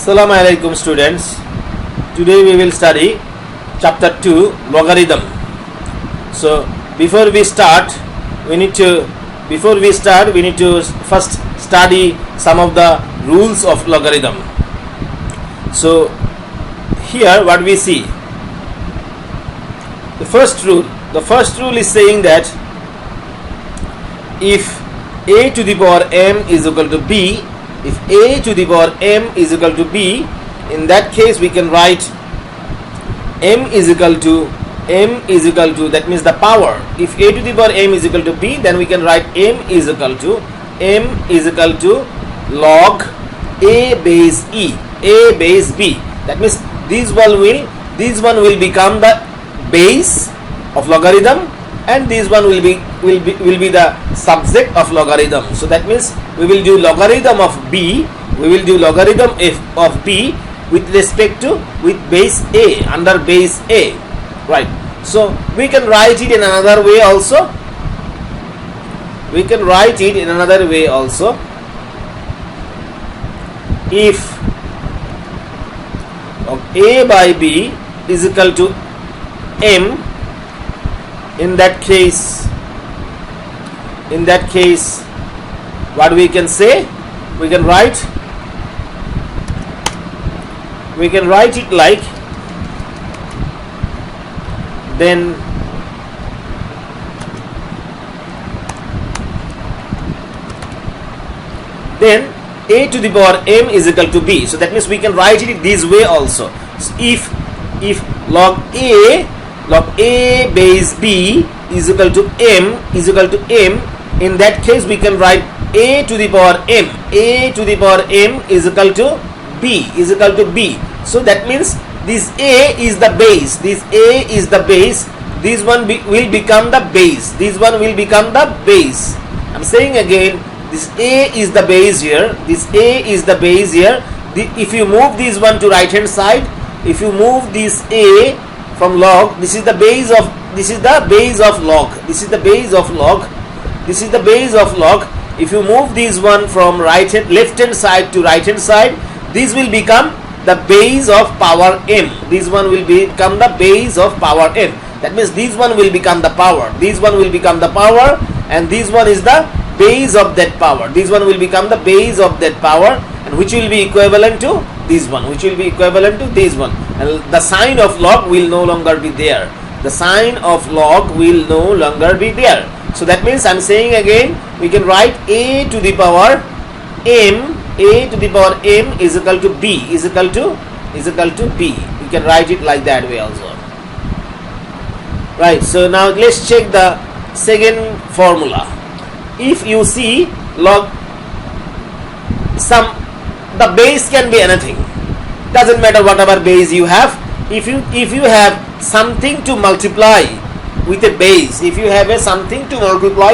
Assalamu alaikum students. Today we will study chapter 2 logarithm. So before we start we need to first study some of the rules of logarithm. So here what we see, the first rule is saying that if a to the power m is equal to b, if a to the power m is equal to b, in that case we can write m is equal to, that means the power. If a to the power m is equal to b, then we can write m is equal to log a base e, a base b. That means this one will become the base of logarithm, and this one will be the subject of logarithm. So that means we will do logarithm of b, of b with respect to base a, under base a, right? So we can write it in another way also. If a by b is equal to m, in that case what we can say, we can write it like, then a to the power m is equal to b. So that means we can write it this way also. So if log a base b is equal to m, in that case we can write a to the power m is equal to b, So that means this a is the base, this one will become the base, I'm saying again, this a is the base here, if you move this one to right hand side, if you move this a from log, this is the base of log. If you move this one from left hand side to right hand side, this will become the base of power m. That means this one will become the power, and this one is the base of that power. This one will become the base of that power, and which will be equivalent to this one, and the sign of log will no longer be there. So that means I'm saying again, we can write a to the power m is equal to b, we can write it like that way also, right? So now let's check the second formula. If you see log, the base can be anything, doesn't matter whatever base you have. If you have something to multiply with a base, if you have something to multiply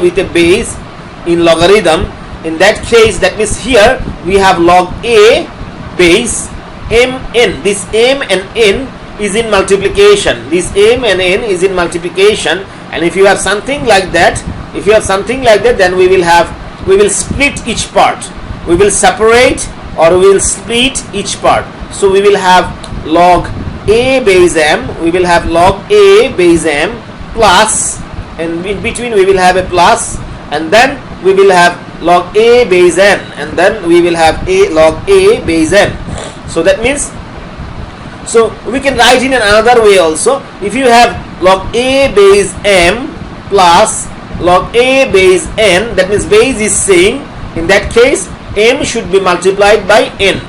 with a base in logarithm, in that case, that means here we have log a base mn. This m and n is in multiplication, and if you have something like that, then we will split each part, we will separate or we will split each part. So we will have log a base m, plus, and in between we will have a plus, and then we will have log a base n, and then we will have log a base n. So that means, so we can write in another way also. If you have log a base m plus log a base n, that means base is same, in that case m should be multiplied by n,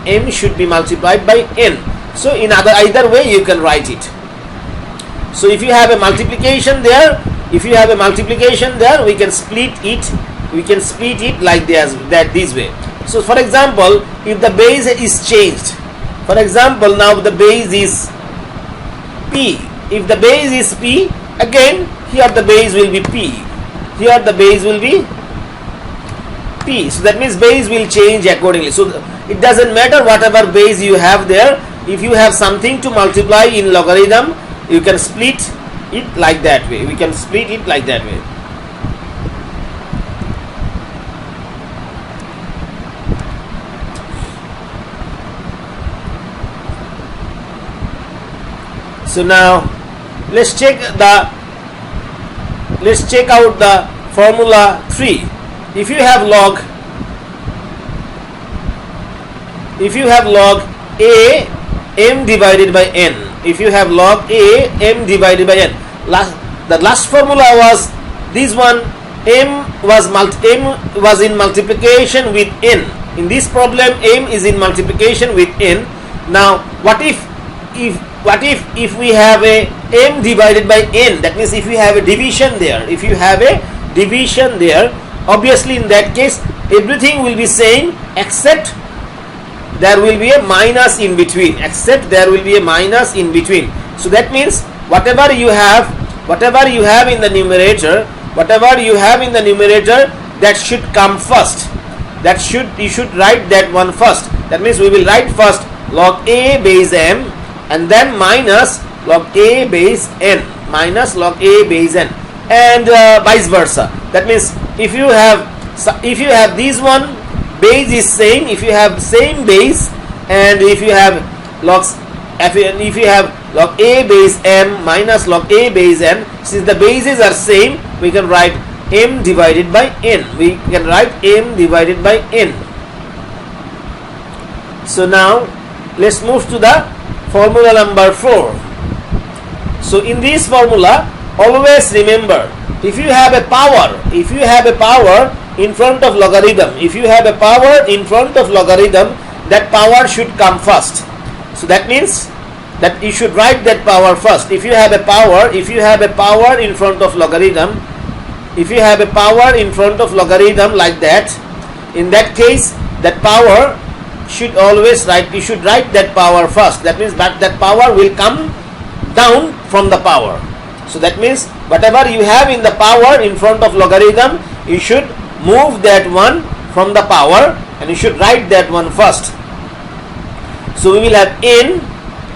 so in either way you can write it. So if you have a multiplication there, we can split it like this way. So for example, if the base is changed, for example, now the base is p. If the base is p, again here the base will be p, so that means base will change accordingly. So it doesn't matter whatever base you have there. If you have something to multiply in logarithm, you can split it like that way. So now let's check out the formula 3. If you have log a m divided by n, if you have log a m divided by n, the last formula was this one. M was in multiplication with n. In this problem, m is in multiplication with n. Now what if we have a m divided by n, that means if you have a division there, obviously in that case everything will be same except there will be a minus in between, so that means whatever you have in the numerator, that should come first. You should write that one first. That means we will write first log a base m and then minus log a base n, and vice versa. That means if you have this one, base is same, if you have same base, and if you have log a base m minus log a base n, since the bases are same, we can write m divided by n. So now let's move to the formula number 4. So in this formula, always remember, if you have a power in front of logarithm, that power should come first. So that means that you should write that power first. If you have a power in front of logarithm, like that, in that case that power should always you should write that power first. That means that power will come down from the power. So that means whatever you have in the power in front of logarithm, you should move that one from the power and you should write that one first. So we will have n,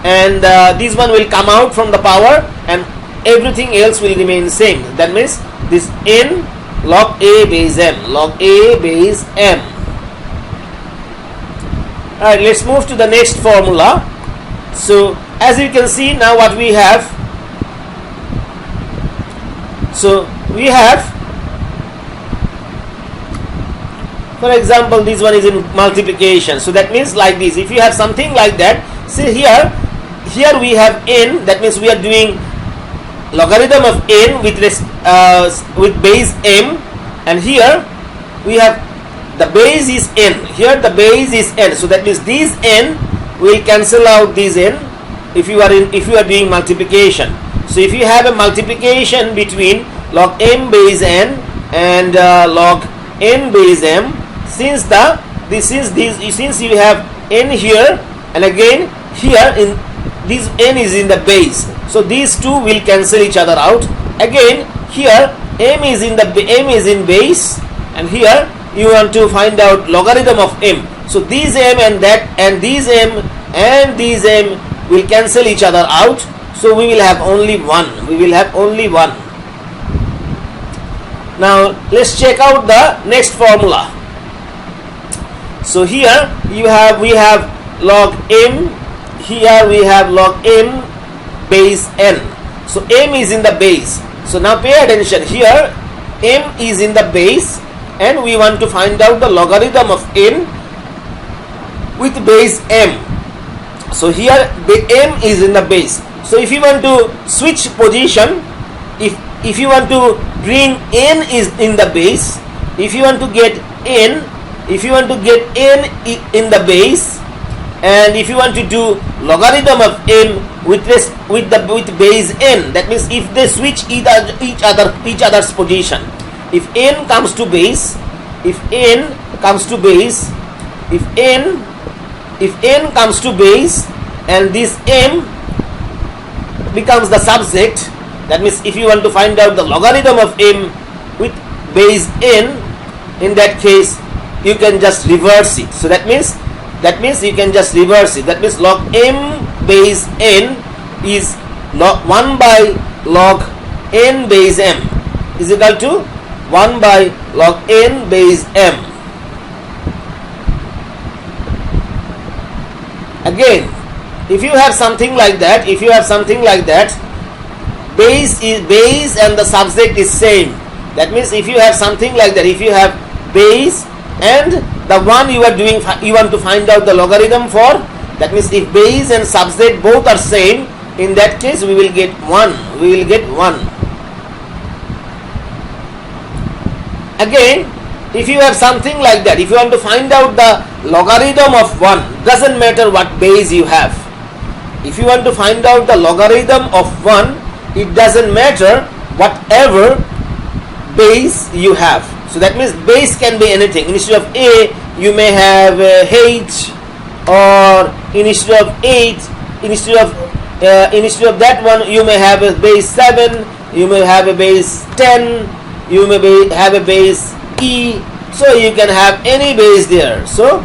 and this one will come out from the power and everything else will remain same. That means this n log a base m. Alright, let's move to the next formula. So as you can see now what we have, for example, this one is in multiplication. So that means like this, if you have something like that, see here we have n, that means we are doing logarithm of n with base m, and here we have the base is n, so that means this n will cancel out this n if you are doing multiplication. So if you have a multiplication between log m base n and log n base m, since you have n here and again here, in this n is in the base, so these two will cancel each other out. Again here m is in base, and here you want to find out logarithm of m. So these m and these m will cancel each other out. So we will have only one. Now let's check out the next formula. So here we have log m. Here we have log m base n. So m is in the base. So now pay attention. Here m is in the base, and we want to find out the logarithm of n with base m. So here the m is in the base. So if you want to switch position, if you want to bring n is in the base, if you want to get n in the base, and if you want to do logarithm of m with base n, that means if they switch each other's position, if n comes to base, and this m becomes the subject, that means if you want to find out the logarithm of m with base n, in that case you can just reverse it. So that means you can just reverse it. That means log m base n is 1 by log n base m is equal to 1 by log n base m. Again, if you have something like that, base and the subject is same. That means if you have something like that, if you have base and the one you are doing, you want to find out the logarithm for, that means if base and subject both are same, in that case we will get 1. We will get 1. Again, if you have something like that, if you want to find out the logarithm of 1, doesn't matter what base you have. If you want to find out the logarithm of 1, it doesn't matter whatever base you have. So that means base can be anything. Instead of A, you may have H, or instead of 8, instead of that one, you may have a base 7, you may have a base 10, you may have a base E. So you can have any base there. So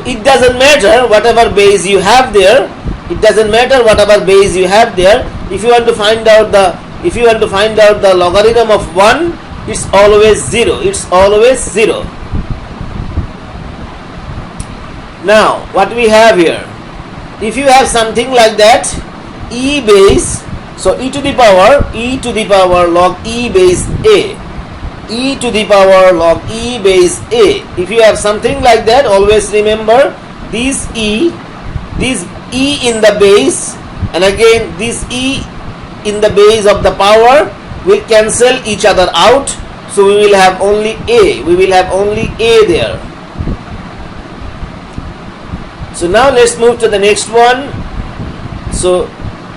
it doesn't matter whatever base you have there. It doesn't matter whatever base you have there. If you want to find out the logarithm of 1, it's always 0. It's always 0. Now what we have here, if you have something like that, e base, so e to the power log e base a, e to the power log e base a. If you have something like that, always remember this e in the base, and again this e in the base of the power will cancel each other out. So we will have only a. We will have only a there. So now let's move to the next one. So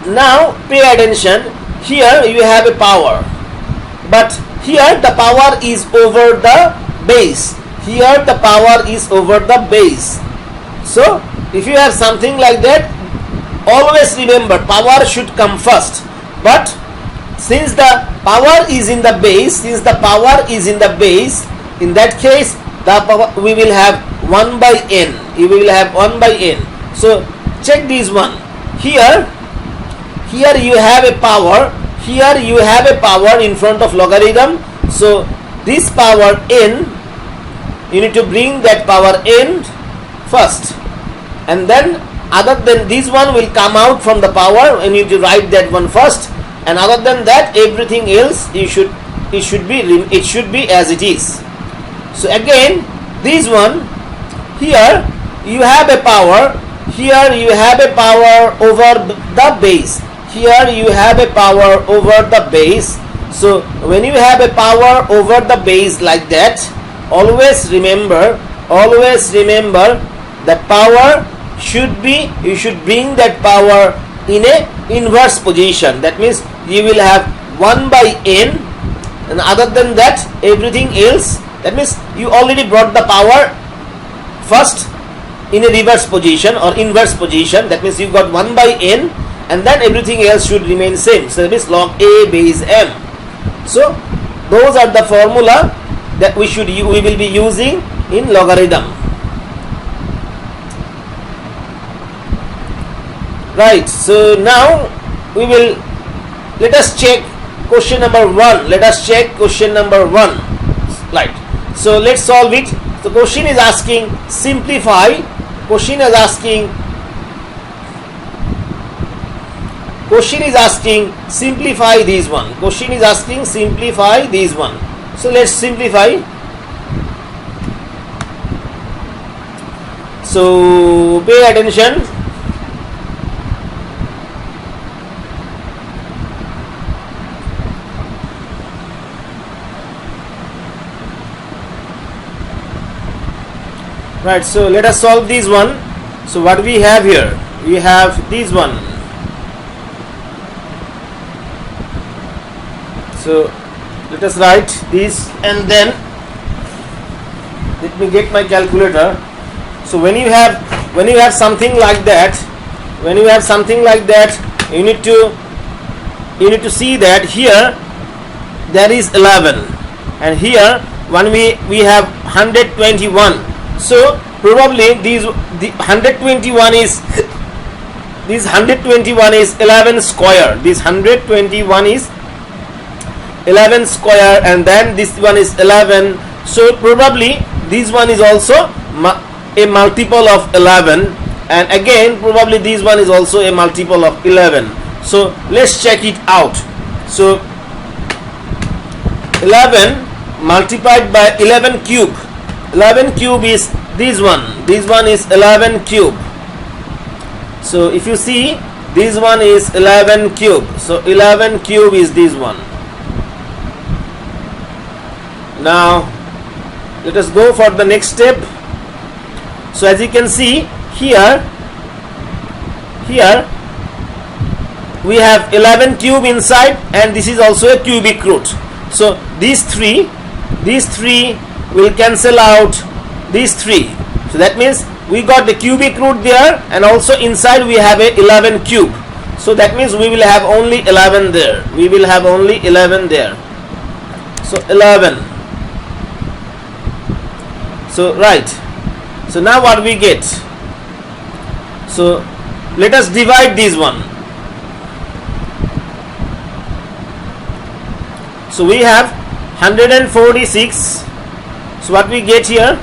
now pay attention. Here you have a power, but here the power is over the base. Here the power is over the base. So if you have something like that, always remember power should come first. But since the power is in the base, in that case the power, we will have 1 by n. We will have 1 by n. So check this one. Here you have a power. Here you have a power in front of logarithm. So this power n, you need to bring that power n first, and then other than this one will come out from the power, and you need to write that one first, and other than that everything else it should be as it is. So again this one, here you have a power, here you have a power over the base, here you have a power over the base. So when you have a power over the base like that, always remember that power should be, you should bring that power in a inverse position. That means you will have 1 by n, and other than that everything else, that means you already brought the power first in a reverse position or inverse position. That means you got 1 by n, and then everything else should remain same. So that means log a base m. So those are the formula that we will be using in logarithm. Right, so now let us check question number 1. Right, so let's solve it. The question is asking simplify. Question is asking simplify this one. So let's simplify. So pay attention. Right, so let us solve this one. So what we have here, we have this one. So let us write this, and then let me get my calculator. So when you have something like that, you need to see that here there is 11, and here when we have 121. So probably the 121 is 11 square. This 121 is 11 square, and then this one is 11. So probably this one is also a multiple of 11, and again probably this one is also a multiple of 11. So let's check it out. So 11 multiplied by 11 cube. 11 cube is this one. This one is 11 cube. So if you see, this one is 11 cube. So 11 cube is this one. Now let us go for the next step. So as you can see here we have 11 cube inside, and this is also a cubic root. So these three will cancel out these three. So that means we got the cubic root there, and also inside we have a 11 cube. So that means we will have only 11 there. We will have only 11 there. So 11. So right. So now what we get? So let us divide this one. So we have 146. So what we get here?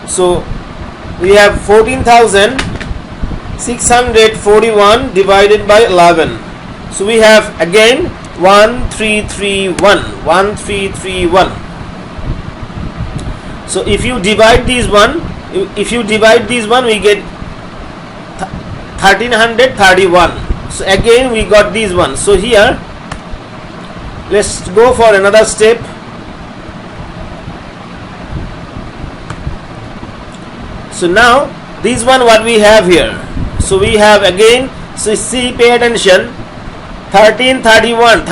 So we have 14,641 divided by 11. So we have again 1331. 1331. So if you divide this one, we get 1331. So again we got this one. So here let's go for another step. So now this one what we have here. So we have again, so see, pay attention, 1331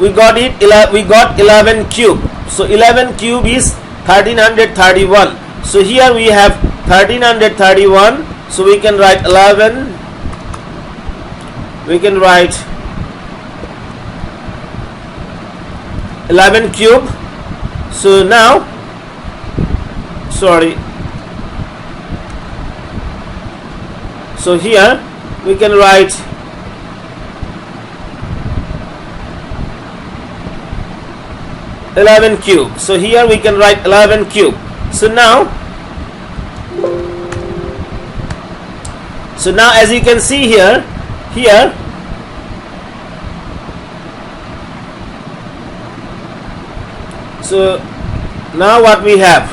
we got it, we got 11 cube. So 11 cube is 1331. So here we have 1331. So we can write 11, we can write 11 cube. So now, sorry, so here we can write 11 cube. So here we can write 11 cube. So now as you can see here, so now what we have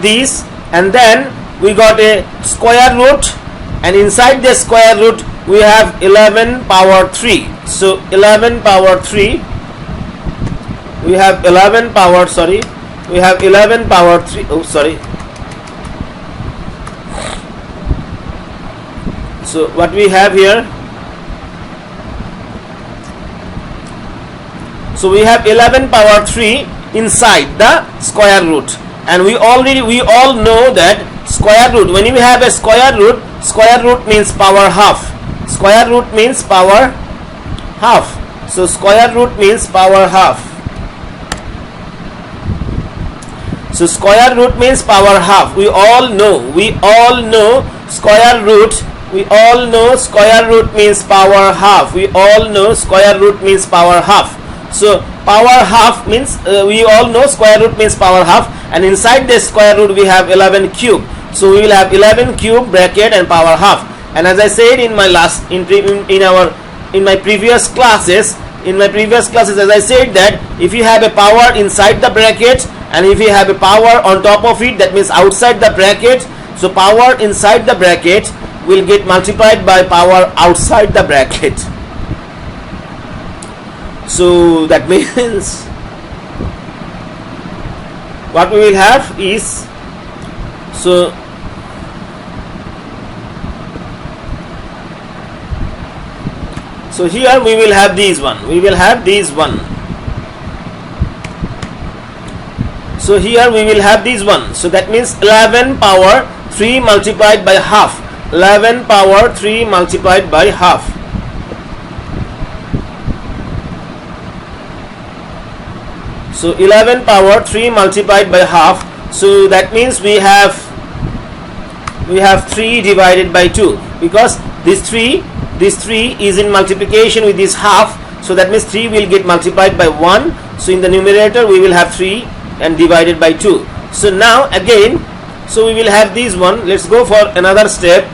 these, and then we got a square root, and inside the square root we have 11 power 3. So 11 power 3, we have 11 power 3. Oh sorry. So what we have here, so we have 11 power 3 inside the square root, and we all know that square root, when we have a square root means power half. Square root means power half. So square root means power half. So square root means power half. We all know square root. We all know square root means power half. We all know square root means power half. So power half means we all know square root means power half, and inside the square root we have 11 cube. So we will have 11 cube bracket and power half. And as I said in my previous classes, as I said that if you have a power inside the bracket and if you have a power on top of it, that means outside the bracket, so power inside the bracket will get multiplied by power outside the bracket. So that means what we will have is, so here we will have these one. So here we will have this one. So that means 11 power 3 multiplied by half. 11 power 3 multiplied by half. So 11 power 3 multiplied by half. So that means we have 3 divided by 2, because this 3 is in multiplication with this half. So that means 3 will get multiplied by 1. So in the numerator we will have 3 and divided by 2. So now again, so we will have this one. Let's go for another step.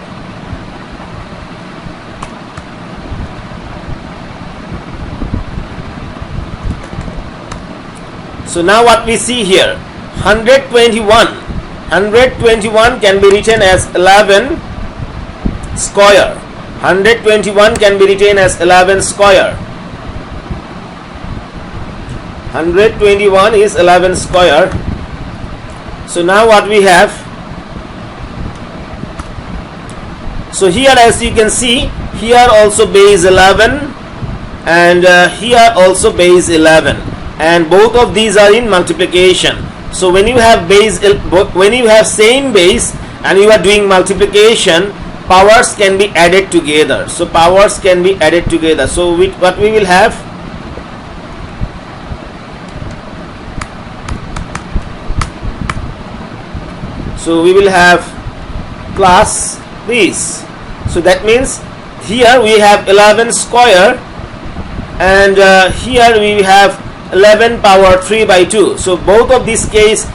So now what we see here, 121 can be written as 11 square. 121 can be written as 11 square. 121 is 11 square. So now what we have, so here as you can see, here also base 11 and here also base 11, and both of these are in multiplication. So when you have when you have same base and you are doing multiplication, powers can be added together. So powers can be added together. So what we will have, so we will have plus this. So that means here we have 11 square and here we have 11 power 3 by 2. So both of this case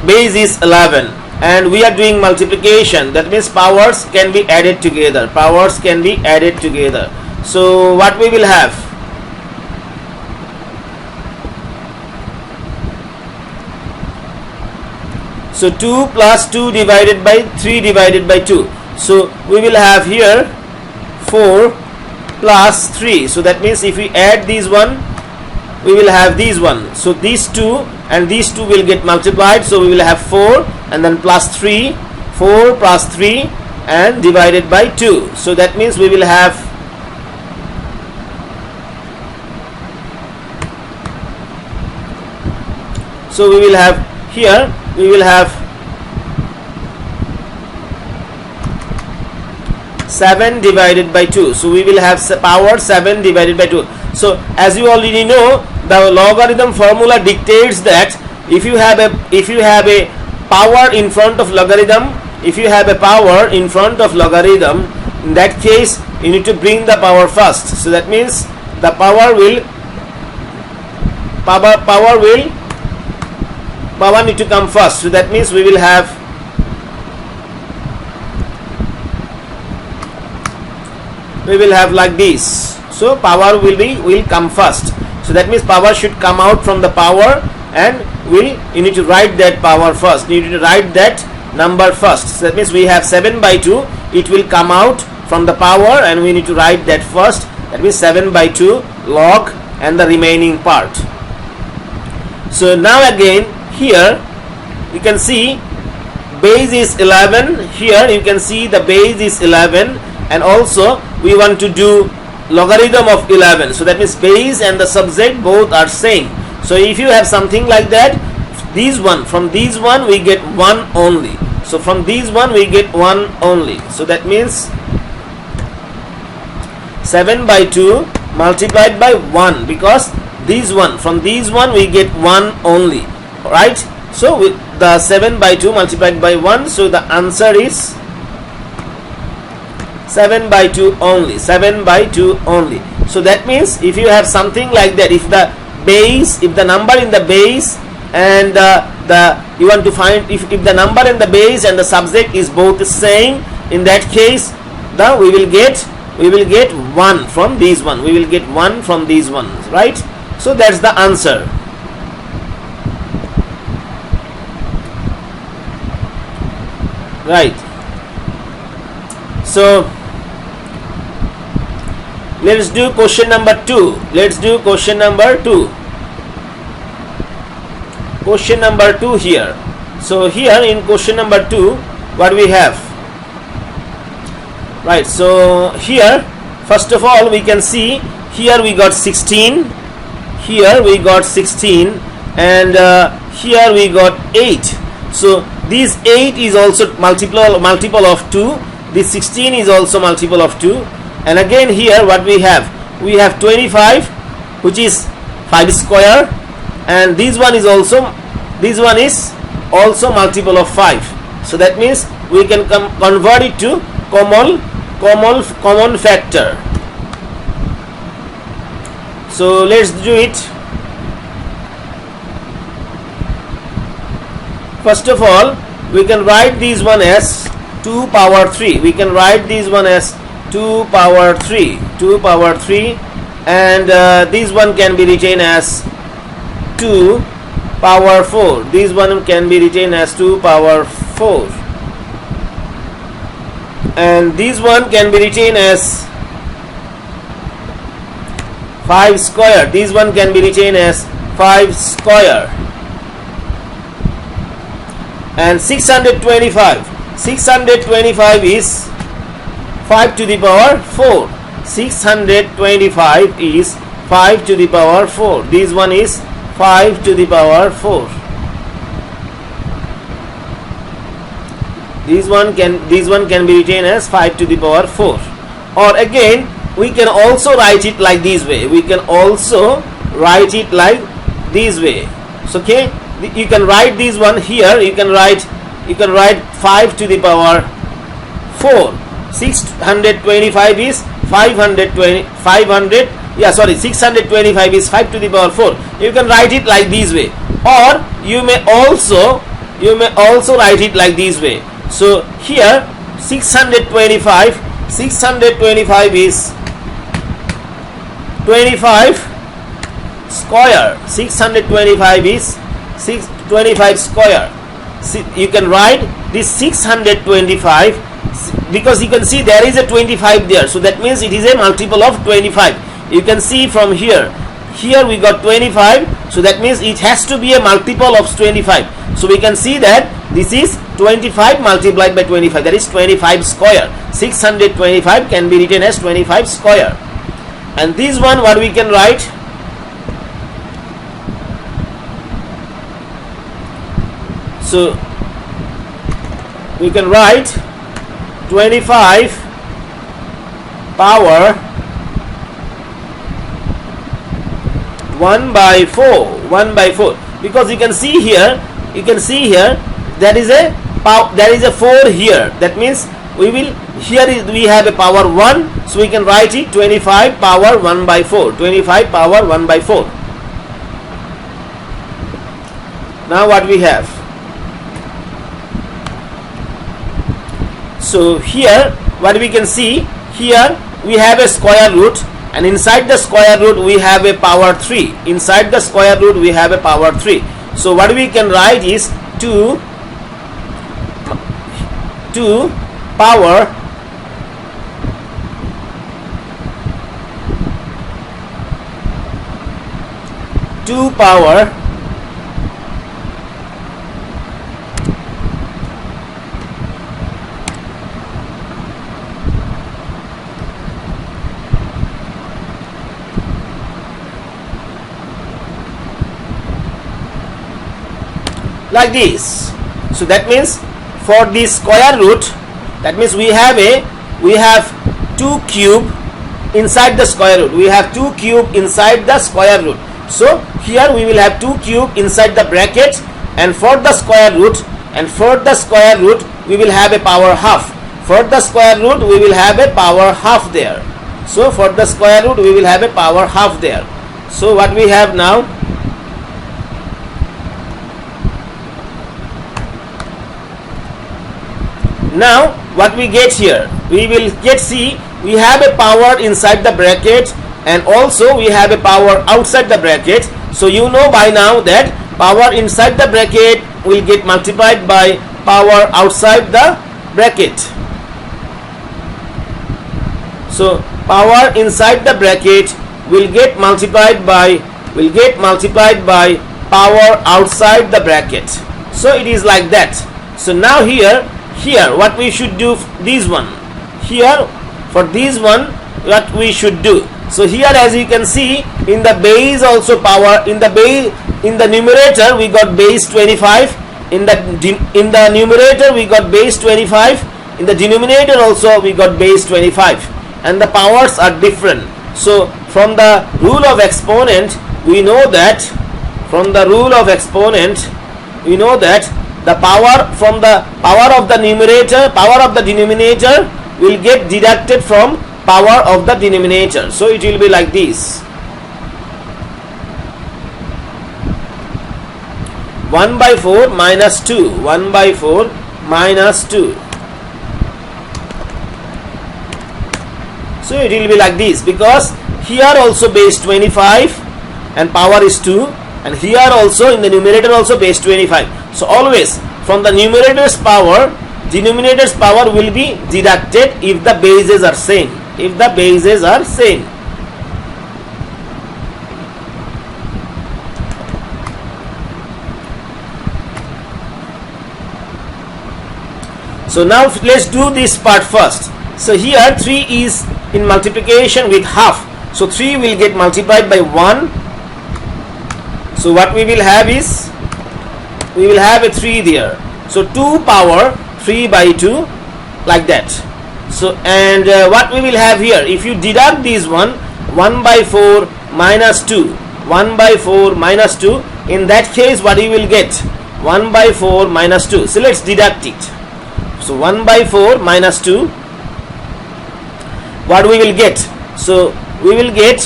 base is 11 and we are doing multiplication. That means powers can be added together. Powers can be added together. So what we will have, so 2 plus 2 divided by 3 divided by 2. So we will have here 4 plus 3. So that means if we add these one, we will have these one. So these two and these two will get multiplied. So we will have 4 and then plus 3, 4 plus 3 and divided by 2. So that means we will have, so we will have here, we will have 7 divided by 2. So we will have power 7 divided by 2. So as you already know, the logarithm formula dictates that if you have a power in front of logarithm, if you have a power in front of logarithm, in that case you need to bring the power first. So that means the power need to come first. So that means we will have, like this. So power will come first. So that means power should come out from the power, and you need to write that power first. You need to write that number first. So that means we have 7 by 2. It will come out from the power and we need to write that first. That means 7 by 2 log and the remaining part. So now again here you can see base is 11. Here you can see the base is 11, and also we want to do logarithm of 11. So that means base and the subject both are same. So if you have something like that, from these one we get 1 only. So from these one we get 1 only. So that means 7 by 2 multiplied by 1, because from these one we get 1 only, right? So with the 7 by 2 multiplied by 1, so the answer is 7 by 2 only. 7 by 2 only. So that means if you have something like that, if the number in the base and you want to find if the number in the base and the subject is both the same, in that case we will get 1 from these one. We will get 1 from these ones, right? So that's the answer. Right. So let's do question number 2. Question number 2 here. So here in question number 2, what we have? Right. So here first of all we can see here we got 16. Here we got 16, and here we got 8. So this 8 is also multiple of 2. This 16 is also multiple of 2. And again here what we have? We have 25, which is 5 square, and this one is also multiple of 5. So that means we can convert it to common factor. So let's do it. First of all, we can write this one as 2 power 3. We can write this one as 2 power 3. 2 power 3, and this one can be written as 2 power 4. This one can be written as 2 power 4. And this one can be written as 5 square. This one can be written as 5 square. And 625. 625 is 5 to the power 4. 625 is 5 to the power 4. This one is 5 to the power 4. This one can be written as 5 to the power 4. Or again, we can also write it like this way. We can also write it like this way. So, okay, you can write this one here. You can write 5 to the power 4. 625 is 625 is 5 to the power 4. You can write it like this way, or you may also write it like this way. So here 625 is 25 square. 625 is 25 square. You can write this 625 because you can see there is a 25 there, so that means it is a multiple of 25. You can see from here we got 25, so that means it has to be a multiple of 25. So we can see that this is 25 multiplied by 25, that is 25 square. 625 can be written as 25 square. And this one, what we can write, so we can write 25 power 1 by 4, because you can see here there is a 4 here. That means we have a power 1, so we can write it 25 power 1 by 4. 25 power 1 by 4. Now what we have? So here what we can see, here we have a square root, and inside the square root we have a power 3. Inside the square root we have a power 3. So what we can write is 2 power 2 power like this. So that means for this square root, that means we have 2 cube inside the square root. We have 2 cube inside the square root. So here we will have 2 cube inside the bracket, and for the square root we will have a power half. For the square root we will have a power half there. So for the square root we will have a power half there. So what we have now? Now what we get here? We will see we have a power inside the bracket, and also we have a power outside the bracket. So you know by now that power inside the bracket will get multiplied by power outside the bracket. So power inside the bracket will get multiplied by power outside the bracket. So it is like that. So now here what we should do, this one here, for this one what we should do. So here as you can see, in the base also power, in the numerator we got base 25, in the numerator we got base 25, in the denominator also we got base 25, and the powers are different. So from the rule of exponent we know that the power from the power of the numerator, power of the denominator will get deducted from power of the denominator. So it will be like this. 1 by 4 minus 2. 1 by 4 minus 2. So it will be like this, because here also base 25 and power is 2, and here also in the numerator also base 25. So always from the numerator's power, denominator's power will be deducted if the bases are same. If the bases are same. So now let's do this part first. So here 3 is in multiplication with half. So 3 will get multiplied by 1. So what we will have is, we will have a 3 there. So 2 power 3 by 2, like that. So and what we will have here, if you deduct this one, 1 by 4 minus 2, 1 by 4 minus 2, in that case what you will get, 1 by 4 minus 2. So let's deduct it. So 1 by 4 minus 2, what we will get? So we will get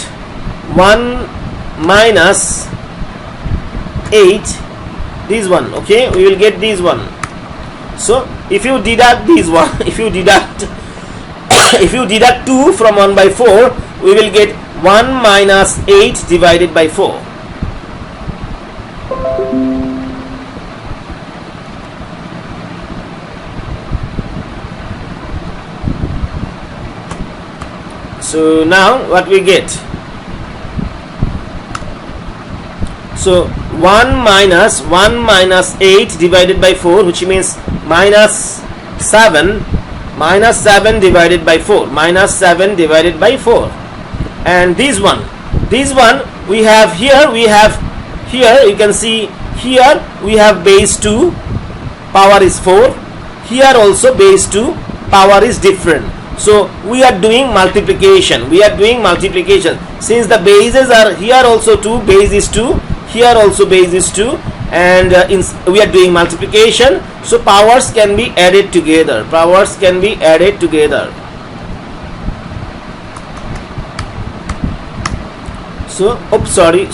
1 minus 8, this one, okay, we will get this one. So if you deduct this one, if you deduct if you deduct 2 from 1 by 4, we will get 1 minus 8 divided by 4. So now what we get? So 1 minus 8 divided by 4, which means minus 7, minus 7 divided by 4, minus 7 divided by 4. And this one we have here, you can see here we have base 2, power is 4, here also base 2, power is different. So we are doing multiplication, since the bases are here also 2, base is 2, here also base is 2, and we are doing multiplication, so powers can be added together, So sorry,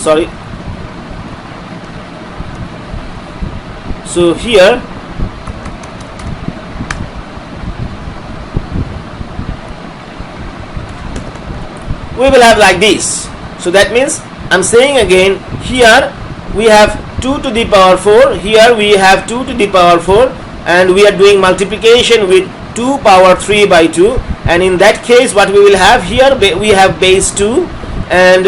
so here we will have like this. So that means, I'm saying again, here we have 2 to the power 4, here we have 2 to the power 4, and we are doing multiplication with 2 power 3 by 2, and in that case what we will have here, we have base 2, and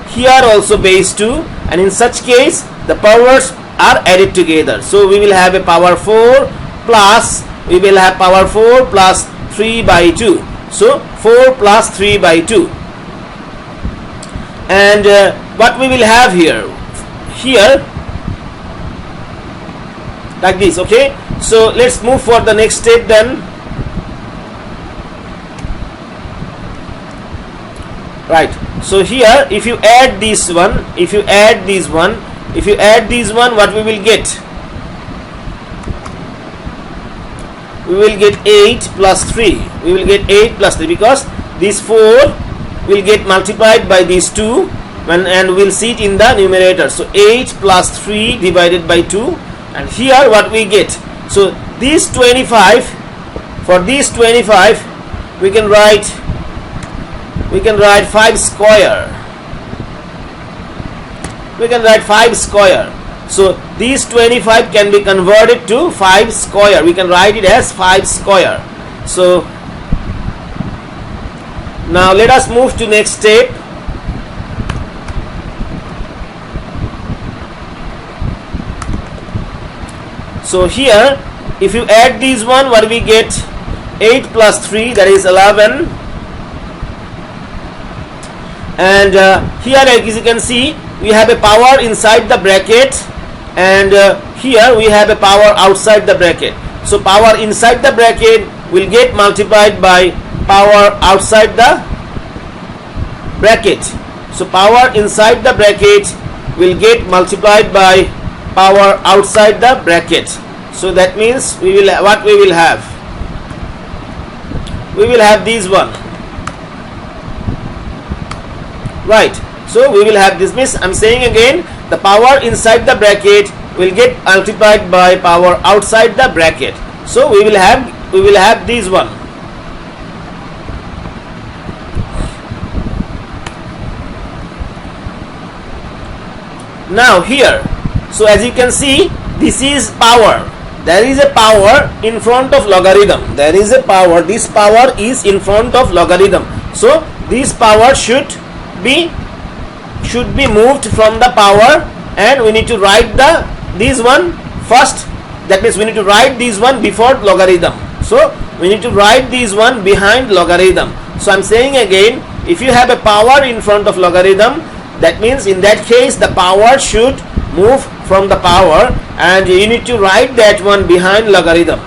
here also base 2, and in such case the powers are added together. So we will have a power 4 plus, we will have power 4 plus 3 by 2. So 4 plus 3 by 2. And what we will have here like this, okay. So let's move for the next step then. Right, so here if you add this one, what we will get? We will get 8 plus 3, because this 4 will get multiplied by these 2, and we'll see it in the numerator. So 8 plus 3 divided by 2, and here what we get? So this 25, for this 25 we can write 5 square. So these 25 can be converted to 5 square. We can write it as 5 square. So now let us move to next step. So here if you add these one, what we get? 8 plus 3, that is 11. And here as you can see, we have a power inside the bracket, and here we have a power outside the bracket. So power inside the bracket will get multiplied by power outside the bracket. So power inside the bracket will get multiplied by power outside the bracket. So that means we will have this one, right. So we will have this, means I'm saying again, the power inside the bracket will get multiplied by power outside the bracket. So we will have this one. Now here, so as you can see, this is power. There is a power in front of logarithm. There is a power. This power is in front of logarithm. So this power should be moved from the power, and we need to write this one first. That means we need to write this one before logarithm. So we need to write this one behind logarithm. So I'm saying again, if you have a power in front of logarithm, that means in that case the power should move from the power, and you need to write that one behind logarithm.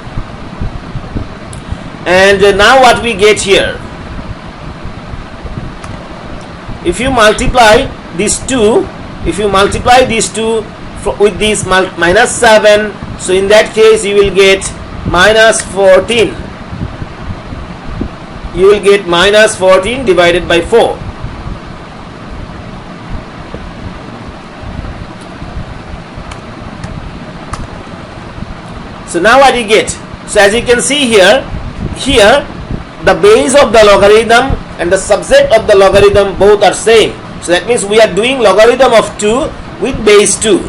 And now what we get here, if you multiply these two, with this minus 7, so in that case you will get minus 14. You will get minus 14 divided by 4. So now what you get? So as you can see here the base of the logarithm and the subset of the logarithm both are same. So that means we are doing logarithm of 2 with base 2.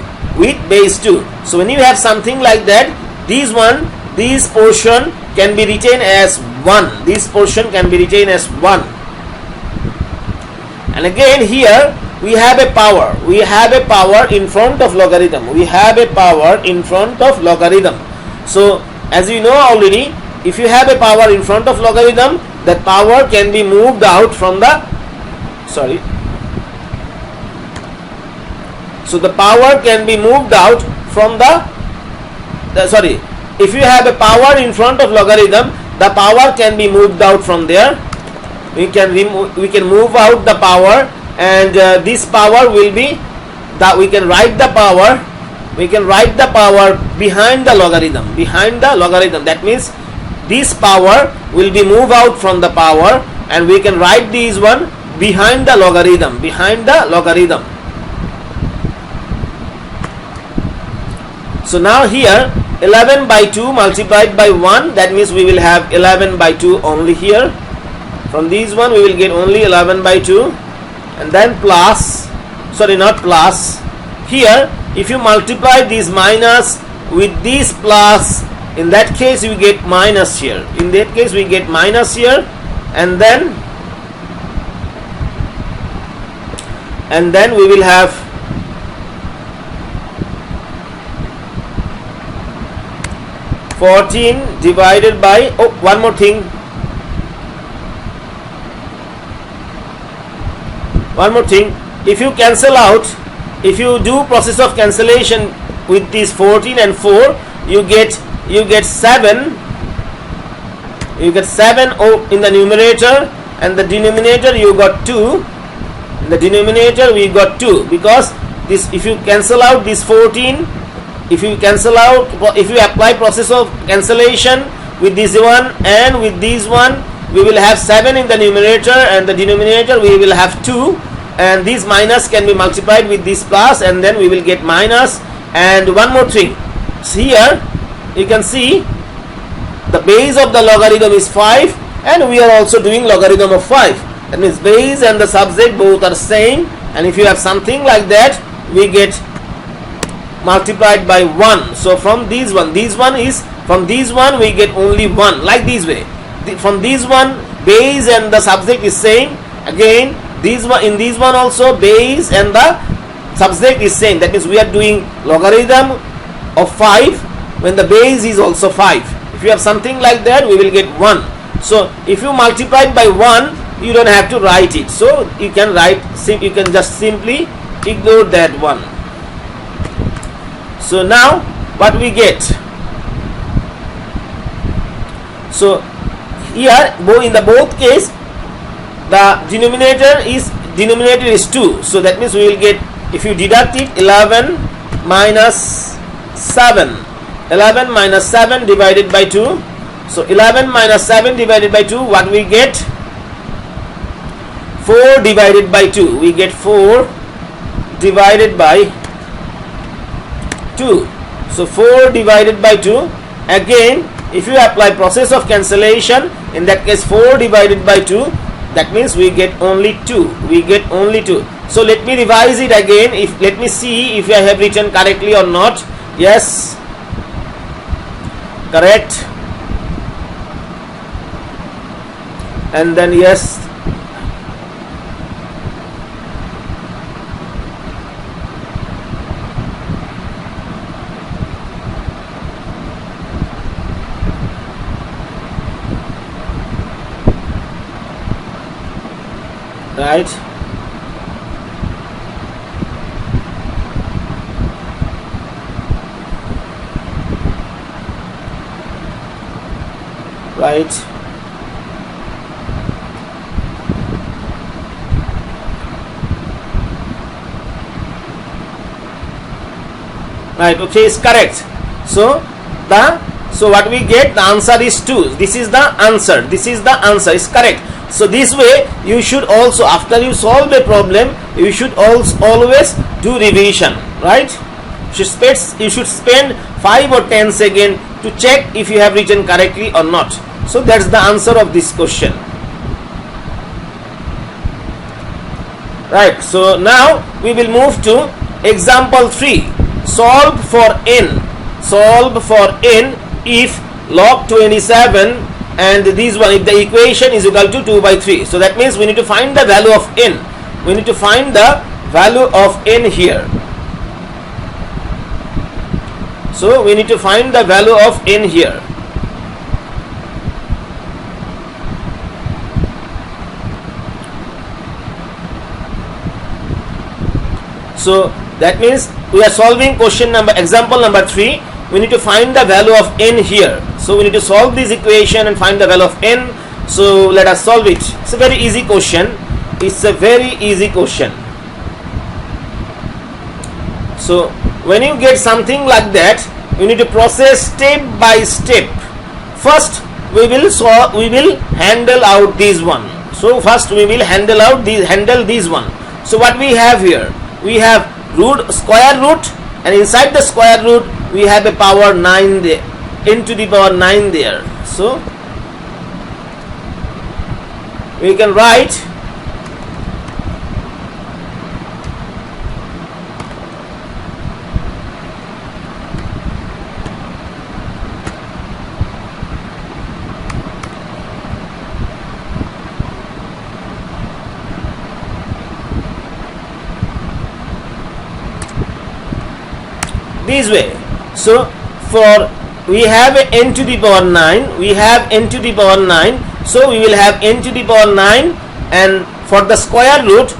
So when you have something like that, this portion can be written as 1. This portion can be written as 1. And again here we have a power. We have a power in front of logarithm. So as you know already, if you have a power in front of logarithm, that power can be moved out from the so the power can be moved out from if you have a power in front of logarithm, the power can be moved out from there. We can move out the power, and this power will be that we can write the power behind the logarithm. That means this power will be moved out from the power, and we can write this one behind the logarithm. So now here 11 by 2 multiplied by 1, that means we will have 11 by 2 only here. From this one we will get only 11 by 2, and then here if you multiply this minus with this plus, in that case we get minus here. And then we will have 14 divided by one more thing. If you cancel out, if you do process of cancellation with this 14 and 4, you get 7. You get 7 in the numerator, and the denominator you got 2. In the denominator we got 2, because this, if you cancel out this 14, if you apply process of cancellation with this one and with this one, we will have 7 in the numerator, and the denominator we will have 2, and this minus can be multiplied with this plus, and then we will get minus. And one more thing, so here you can see the base of the logarithm is 5, and we are also doing logarithm of 5. That means base and the subject both are same, and if you have something like that, we get multiplied by 1. So from this one we get only 1, like this way. From this one, base and the subject is same. Again in this one also base and the subject is same. That means we are doing logarithm of 5 when the base is also 5. If you have something like that, we will get 1. So if you multiply by 1, you don't have to write it. So you can just simply ignore that one. So now what we get? So here in the both case, the denominator is 2. So that means we will get, if you deduct it, 11 minus 7 divided by 2. So 11 minus 7 divided by 2, what we get? 4 divided by 2. We get 4 divided by 2. So 4 divided by 2. Again, if you apply process of cancellation, in that case 4 divided by 2, that means we get only 2. We get only 2. So let me revise it again. Let me see if I have written correctly or not. Yes, correct. And then yes, right. Right. Right, okay, is correct. So what we get, the answer is 2. This is the answer. This is the answer, is correct. So this way you should also, after you solve a problem, you should also always do revision, right? You should spend 5 or 10 seconds to check if you have written correctly or not. So that's the answer of this question. Right, so now we will move to example 3. Solve for n. Solve for n if log 27 and this one, if the equation is equal to 2 by 3. So that means we need to find the value of n. We need to find the value of n here. So we need to find the value of n here. So that means we are solving example number 3. We need to find the value of n here. So we need to solve this equation and find the value of n. So let us solve it. It's a very easy question. It's a very easy question. So when you get something like that, you need to process step by step. First we will handle out this one. So first we will handle this one. So what we have here? We have square root, and inside the square root we have a power 9 there, n to the power 9 there. So we can write this way. So for we have a n to the power 9, we have n to the power 9, so we will have n to the power 9, and for the square root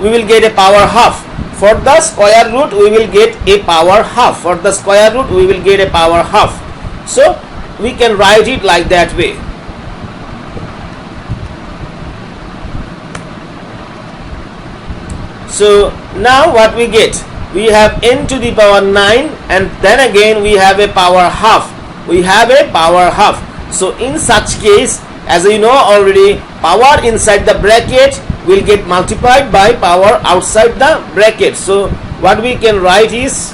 we will get a power half. For the square root we will get a power half. For the square root we will get a power half. So we can write it like that way. So now what we get? We have n to the power 9, and then again we have a power half. We have a power half. So in such case, as you know already, power inside the bracket will get multiplied by power outside the bracket. So what we can write is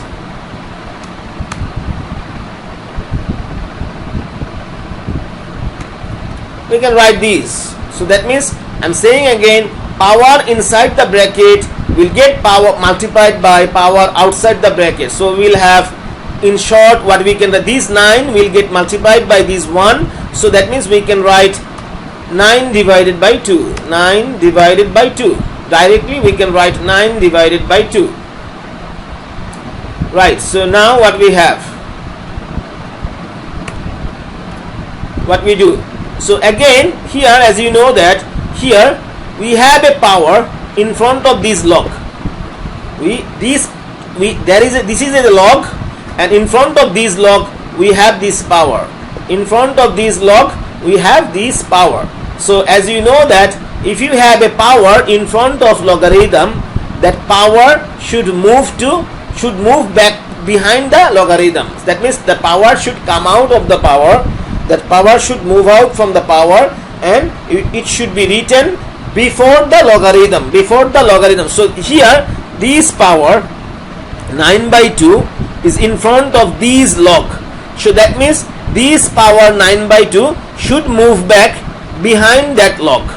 we can write this. So that means I'm saying again, power inside the bracket will get power multiplied by power outside the bracket. So we'll have, in short, what we can, this 9 will get multiplied by this 1. So that means we can write 9 divided by 2. 9 divided by 2. Directly we can write 9 divided by 2. Right, so now what we have? What we do? So again here, as you know that here we have a power in front of this log. This is a log, and in front of this log we have this power. In front of this log we have this power. So as you know that if you have a power in front of logarithm, that power should move back behind the logarithm. That means the power should come out of the power. That power should move out from the power, and it should be written before the logarithm. So here this power 9 by 2 is in front of these log. So that means this power 9 by 2 should move back behind that log.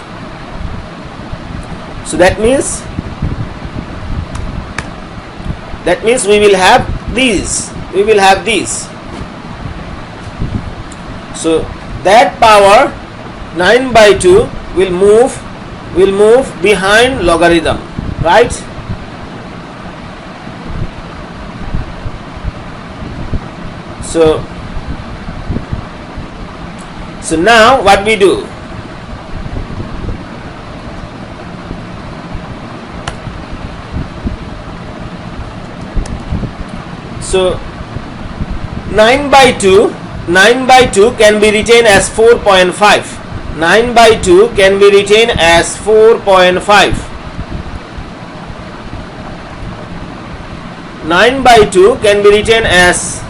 So that means we will have these. We will have these. So that power 9 by 2 will move behind logarithm, right? So now what we do? So 9 by 2 can be written as 4.5. 9 by 2 can be written as 4.5. 9 by 2 can be written as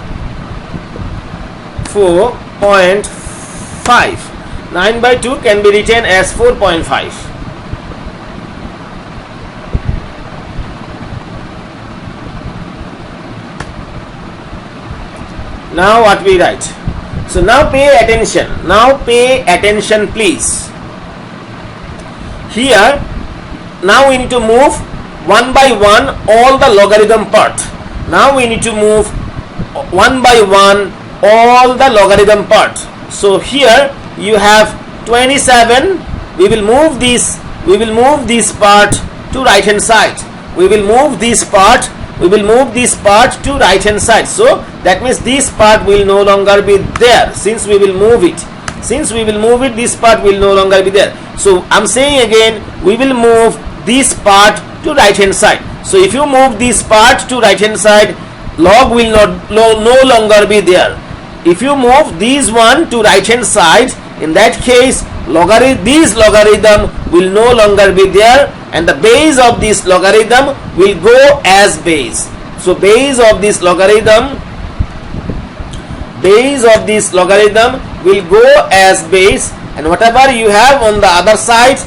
4.5. 9 by 2 can be written as 4.5. Now what we write? So now pay attention. Now pay attention, please. Here, now we need to move one by one all the logarithm part. Now we need to move one by one all the logarithm part. So here you have 27. We will move this part to right hand side. We will move this part to right hand side. So that means this part will no longer be there. Since we will move it, this part will no longer be there. So I'm saying again, we will move this part to right hand side. So if you move this part to right hand side, log will no longer be there. If you move this one to right hand side, in that case this logarithm will no longer be there, and the base of this logarithm will go as base. So base of this logarithm will go as base, and whatever you have on the other side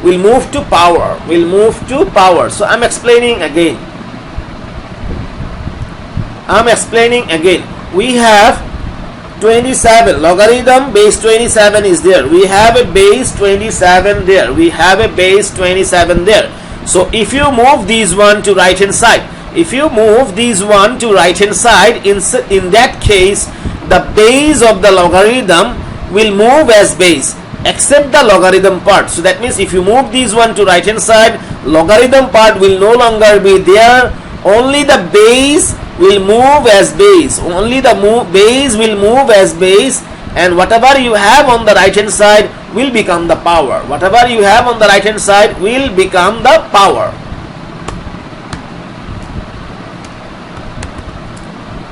will move to power. So I'm explaining again. We have 27 logarithm base 27 is there. We have a base 27 there. So if you move this one to right hand side, in that case the base of the logarithm will move as base except the logarithm part. So that means if you move this one to right hand side, logarithm part will no longer be there. Only the base will move as base. And whatever you have on the right hand side will become the power.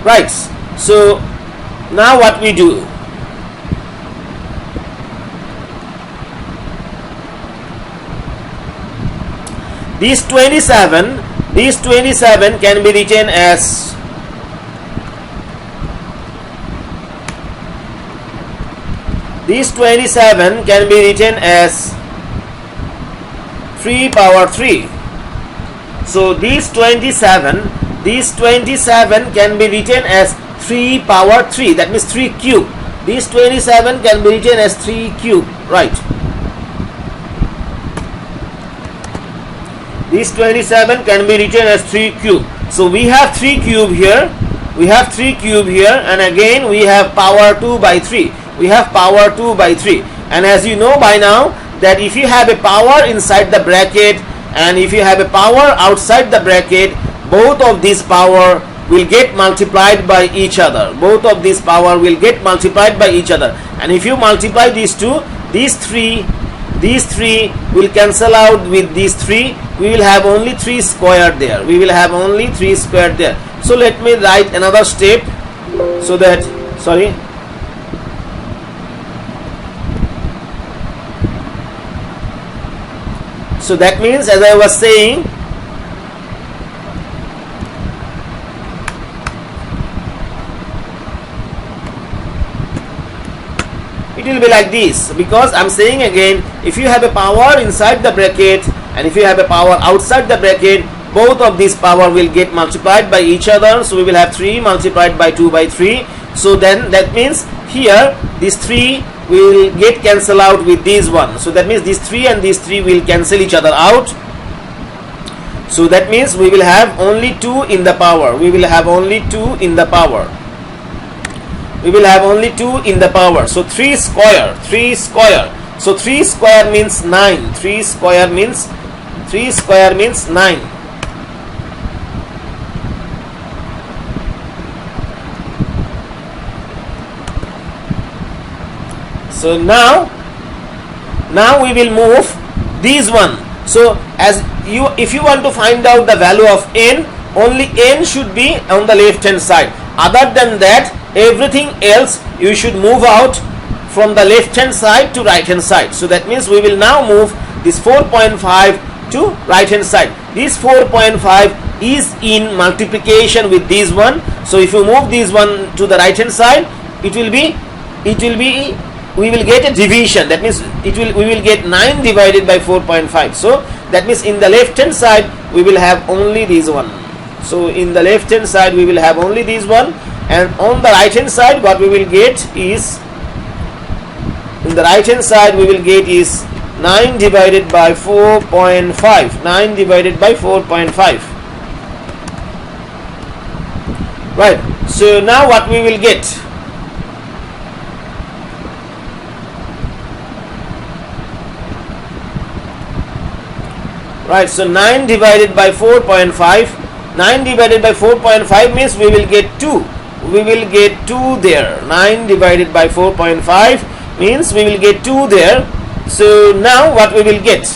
Right. So now what we do? These 27 can be written as 3 power 3. So these 27 can be written as 3 power 3. That means 3 cube. These 27 can be written as 3 cube. Right. These 27 can be written as 3 cube. So we have 3 cube here. And again we have power 2 by 3. And as you know by now that if you have a power inside the bracket and if you have a power outside the bracket, both of these power will get multiplied by each other. And if you multiply these two, these three will cancel out with these 3. We will have only 3 squared there. So let me write another step so that, so that means, as I was saying, it will be like this, because I'm saying again, if you have a power inside the bracket and if you have a power outside the bracket, both of these power will get multiplied by each other. So we will have 3 multiplied by 2 by 3. So then that means here this 3 will get cancelled out with this one. So that means this 3 and this 3 will cancel each other out. So that means we will have only 2 in the power. We will have only 2 in the power. We will have only 2 in the power. So 3 square, 3 square. So 3 square means 9. 3 square means 9. So now we will move this one. So if you want to find out the value of n, only n should be on the left hand side. Other than that, everything else you should move out from the left hand side to right hand side. So that means we will now move this 4.5 to right hand side. This 4.5 is in multiplication with this one. So if you move this one to the right hand side, we will get a division. That means we will get 9 divided by 4.5. So that means in the left hand side we will have only this one. So in the left hand side we will have only this one, and on the right hand side what we will get is, in the right hand side we will get is 9 divided by 4.5. 9 divided by 4.5. Right. So now what we will get? Right. So 9 divided by 4.5. 9 divided by 4.5 means we will get 2. We will get 2 there. 9 divided by 4.5 means we will get 2 there. So now what we will get?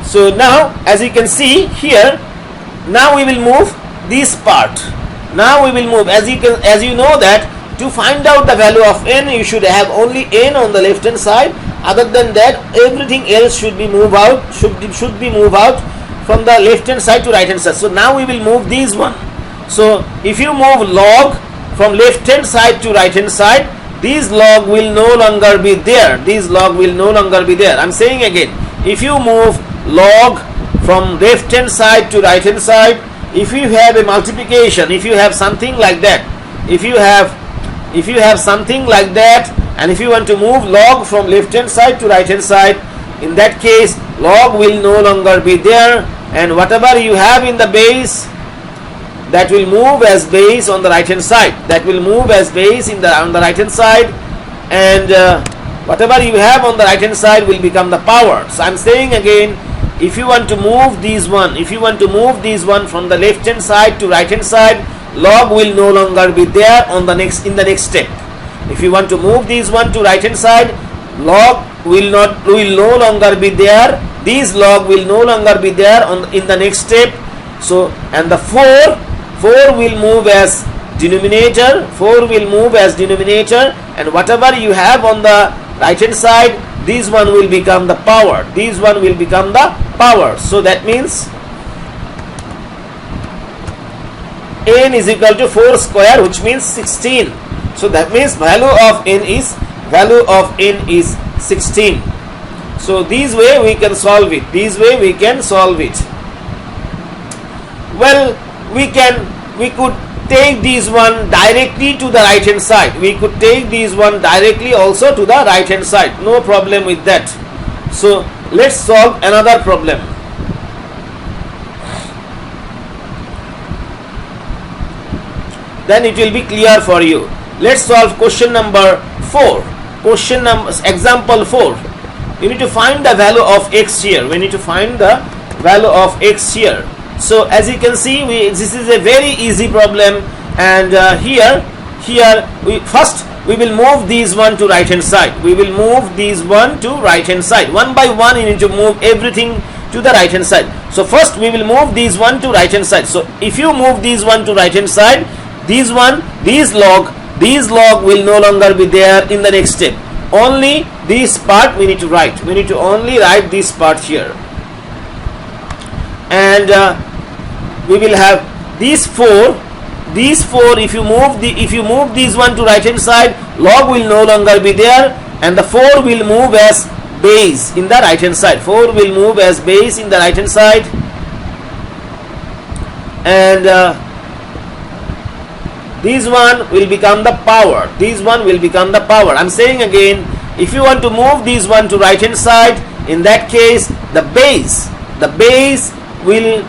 So now as you can see here, now we will move this part. Now we will move, as you know that to find out the value of n, you should have only n on the left hand side. Other than that, everything else should be moved out, should be moved out from the left hand side to right hand side. So now we will move this one. So if you move log from left hand side to right hand side, this log will no longer be there. This log will no longer be there. I'm saying again, if you move log from left hand side to right hand side, if you have a multiplication, if you have something like that, if you have something like that, and if you want to move log from left hand side to right hand side, in that case log will no longer be there, and whatever you have in the base, that will move as base on the right hand side. That will move as base on the right hand side, and whatever you have on the right hand side will become the power. So I'm saying again, if you want to move this one, from the left hand side to right hand side, log will no longer be there in the next step. If you want to move this one to right hand side, log will no longer be there. This log will no longer be there in the next step. So, and the 4 will move as denominator. 4 will move as denominator, and whatever you have on the right hand side, this one will become the power. This one will become the power. So that means n is equal to 4 square, which means 16. So that means value of n is 16. So this way we can solve it. Well, we could take this one directly to the right hand side. We could take this one directly also to the right hand side. No problem with that. So let's solve another problem. Then it will be clear for you. Let's solve question number 4. Example 4. You need to find the value of x here. We need to find the value of x here. So as you can see, this is a very easy problem, and here we will move these one to right hand side. We will move these one to right hand side. One by one you need to move everything to the right hand side. So first we will move these one to right hand side. So if you move these one to right hand side, this log will no longer be there in the next step. Only this part we need to write. We need to only write this part here, and we will have these 4. These 4, if you move this one to right hand side, log will no longer be there, and the 4 will move as base in the right hand side. 4 will move as base in the right hand side, and this one will become the power. This one will become the power. I'm saying again, if you want to move this one to right hand side, in that case the base will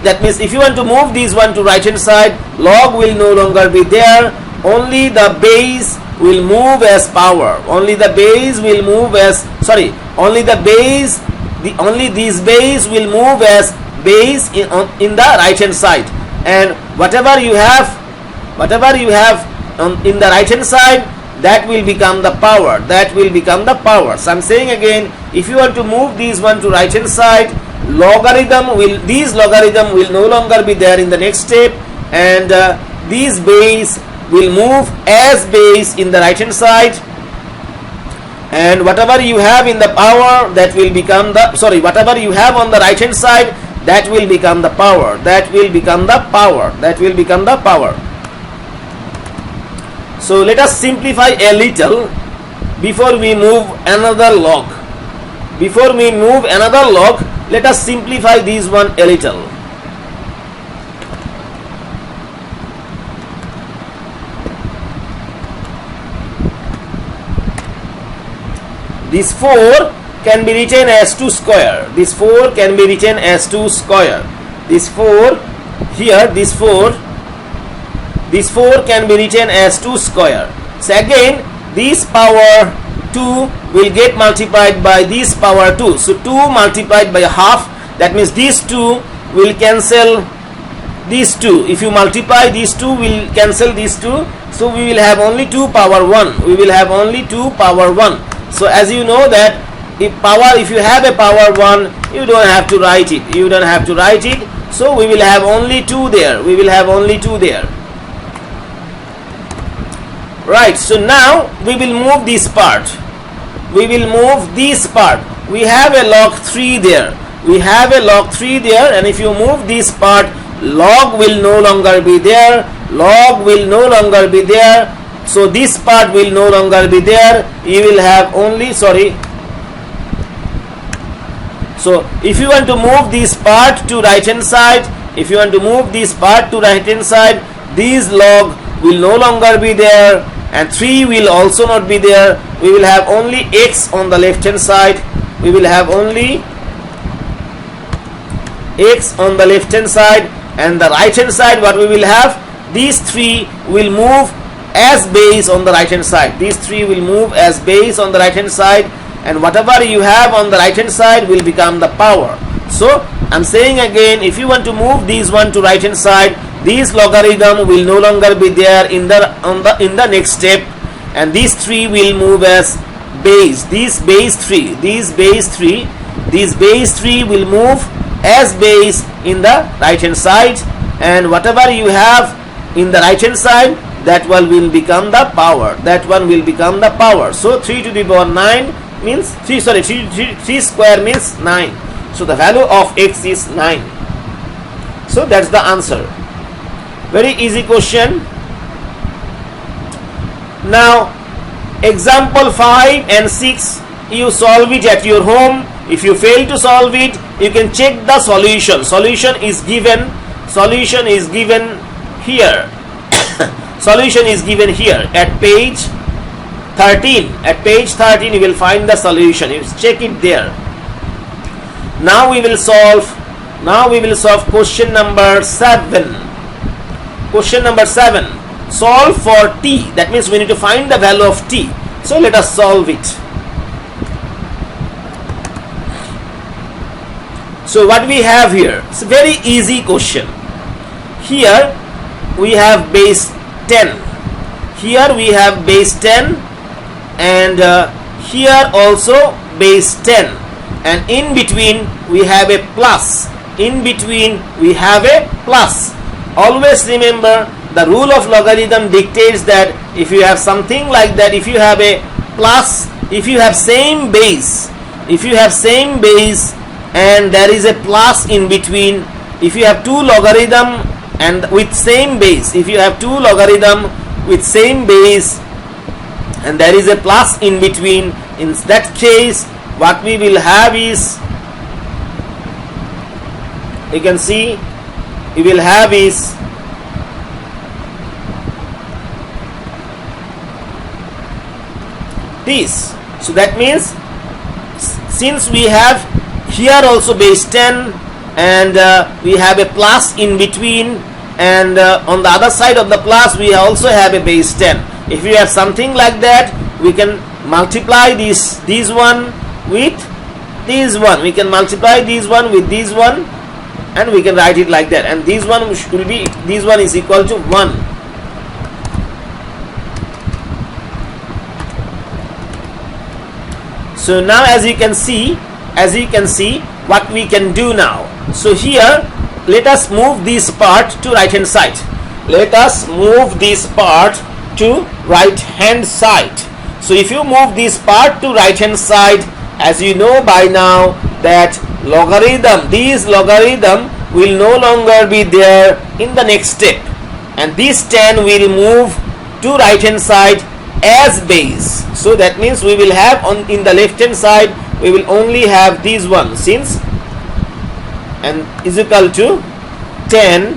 that means if you want to move this one to right hand side, log will no longer be there. Only the base will move as power. Only the base will move as only this base will move as base in the right hand side, and whatever you have in the right hand side, that will become the power. That will become the power. So I'm saying again, if you want to move this one to right hand side, this logarithm will no longer be there in the next step, and this base will move as base in the right hand side, and whatever you have in the power, that will become the whatever you have on the right hand side, that will become the power. That will become the power. That will become the power. So let us simplify a little before we move another log. Before we move another log, let us simplify this one a little. This 4 can be written as 2 square. This 4 can be written as 2 square. This 4 here, this 4 can be written as 2 square. So again, this power 2 will get multiplied by this power 2. So 2 multiplied by half, that means these 2 will cancel these 2. If you multiply these 2, will cancel these 2. So we will have only 2 power 1. We will have only 2 power 1. So as you know that if you have a power 1, you don't have to write it. You don't have to write it. So we will have only 2 there. We will have only 2 there. Right. So now we will move this part. We will move this part. We have a log 3 there. We have a log 3 there, and if you move this part, log will no longer be there. Log will no longer be there. So this part will no longer be there. You will have only So if you want to move this part to right hand side, this log will no longer be there, and 3 will also not be there. We will have only x on the left hand side. We will have only x on the left hand side, and the right hand side, what we will have, these 3 will move as base on the right hand side. These 3 will move as base on the right hand side, and whatever you have on the right hand side will become the power. So I'm saying again, if you want to move these one to right hand side, this logarithm will no longer be there in the next step, and these 3 will move as base. This base 3 will move as base in the right hand side, and whatever you have in the right hand side, that one will become the power. That one will become the power. So 3 to the power 9 means 3 square means 9. So the value of x is 9. So that's the answer. Very easy question. Now example 5 and 6, you solve it at your home. If you fail to solve it, you can check the solution. Solution is given here. Solution is given here at page 13. At page 13 you will find the solution. You check it there. Now we will solve question number 7. Question number 7. Solve for t. That means we need to find the value of t. So let us solve it. So what we have here, it's a very easy question. Here we have base 10. Here we have base 10, and here also base 10, and in between we have a plus. Always remember, the rule of logarithm dictates that if you have something like that, if you have a plus, if you have same base and there is a plus in between, if you have 2 logarithm and with same base, and there is a plus in between, in that case what we will have is, you can see, we will have is this. So that means, since we have here also base 10 and we have a plus in between, and on the other side of the plus we also have a base 10. If we have something like that, we can multiply this one with this one. We can multiply this one with this one, and we can write it like that. And this one will be, this one is equal to 1. So now as you can see what we can do now. So here let us move this part to right hand side. Let us move this part to right hand side. So if you move this part to right hand side, as you know by now that logarithm, these logarithm will no longer be there in the next step, and this 10 will move to right hand side as base. So that means we will have in the left hand side we will only have this one, since and is equal to 10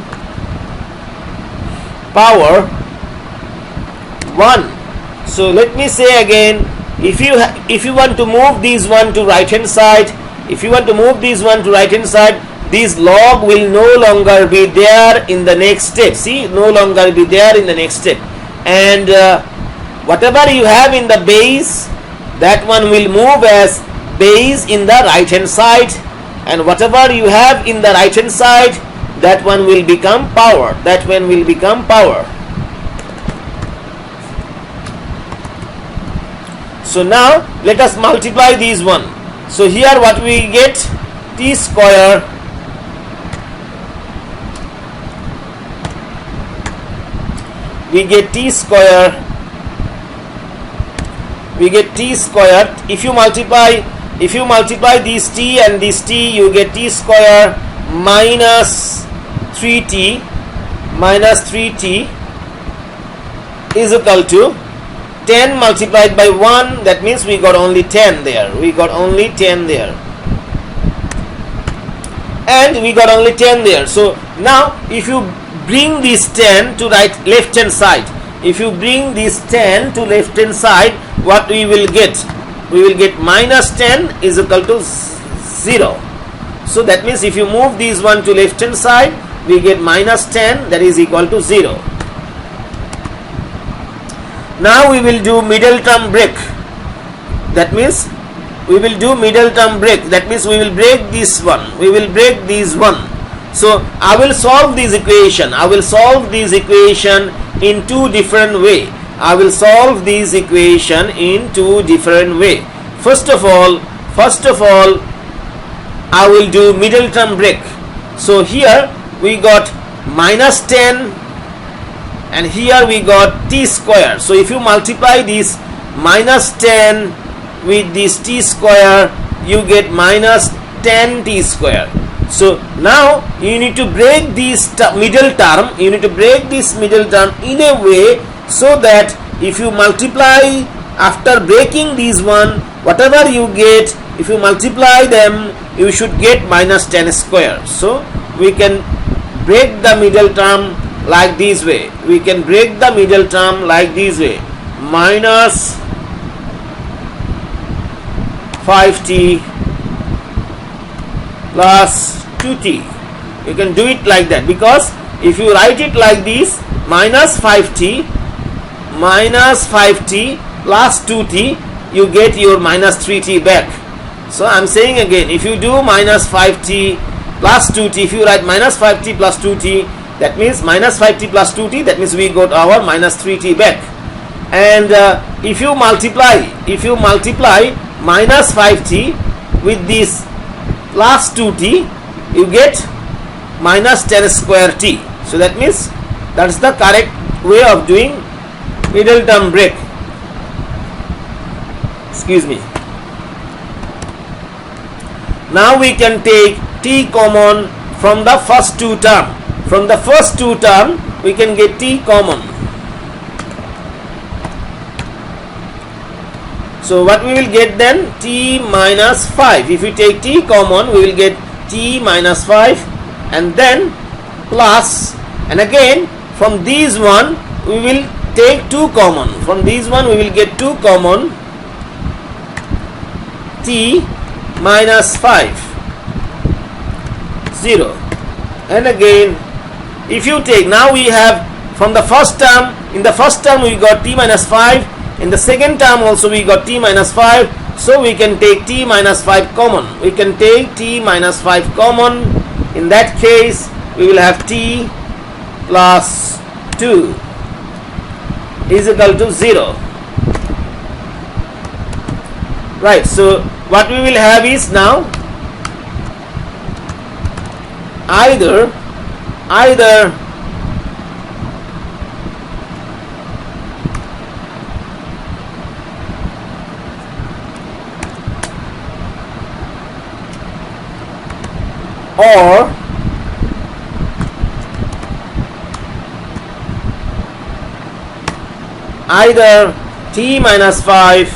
power 1. So let me say again, if you want to move this one to right hand side, this log will no longer be there in the next step. See, no longer be there in the next step, and whatever you have in the base, that one will move as base in the right hand side, and whatever you have in the right hand side, that one will become power. So now let us multiply these one. So here what we get, t square if you multiply this t and this t, you get t square minus 3t is equal to 10 multiplied by 1. That means we got only 10 there, and we got only 10 there. So now if you bring this 10 to left hand side, what we will get? We will get minus 10 is equal to 0. So that means if you move this one to left hand side, we get minus 10, that is equal to 0. Now we will do middle term break. That means we will do middle term break. That means we will break this one. So I will solve this equation. In two different way. First of all, I will do middle term break. So here we got minus 10, and here we got t square. So if you multiply this minus 10 with this t square, you get minus 10 t square. So now you need to break this middle term. In a way so that if you multiply after breaking this one, whatever you get, if you multiply them, you should get minus 10 square. So we can break the middle term like this way. Minus 5t plus 2t. You can do it like that, because if you write it like this, minus 5t plus 2t, you get your minus 3t back. So I am saying again, if you do minus 5t plus 2t, if you write minus 5t plus 2t, that means minus 5t plus 2t, that means we got our minus 3t back. And if you multiply minus 5t with this plus 2t, you get minus 10 square t. So that means that's the correct way of doing middle term break. Excuse me. Now we can take t common from the first two term. We can get t common. So what we will get then? T minus 5. If we take t common, we will get t minus 5, and then plus, and again from these one we will take 2 common. From these one we will get 2 common, t minus 5, 0. And again, if you take, now we have from the first term, in the first term we got t minus 5, in the second term also we got t minus 5, so we can take t minus 5 common. We can take t minus 5 common. In that case we will have t plus 2 is equal to 0. Right, so what we will have is now either or either t minus 5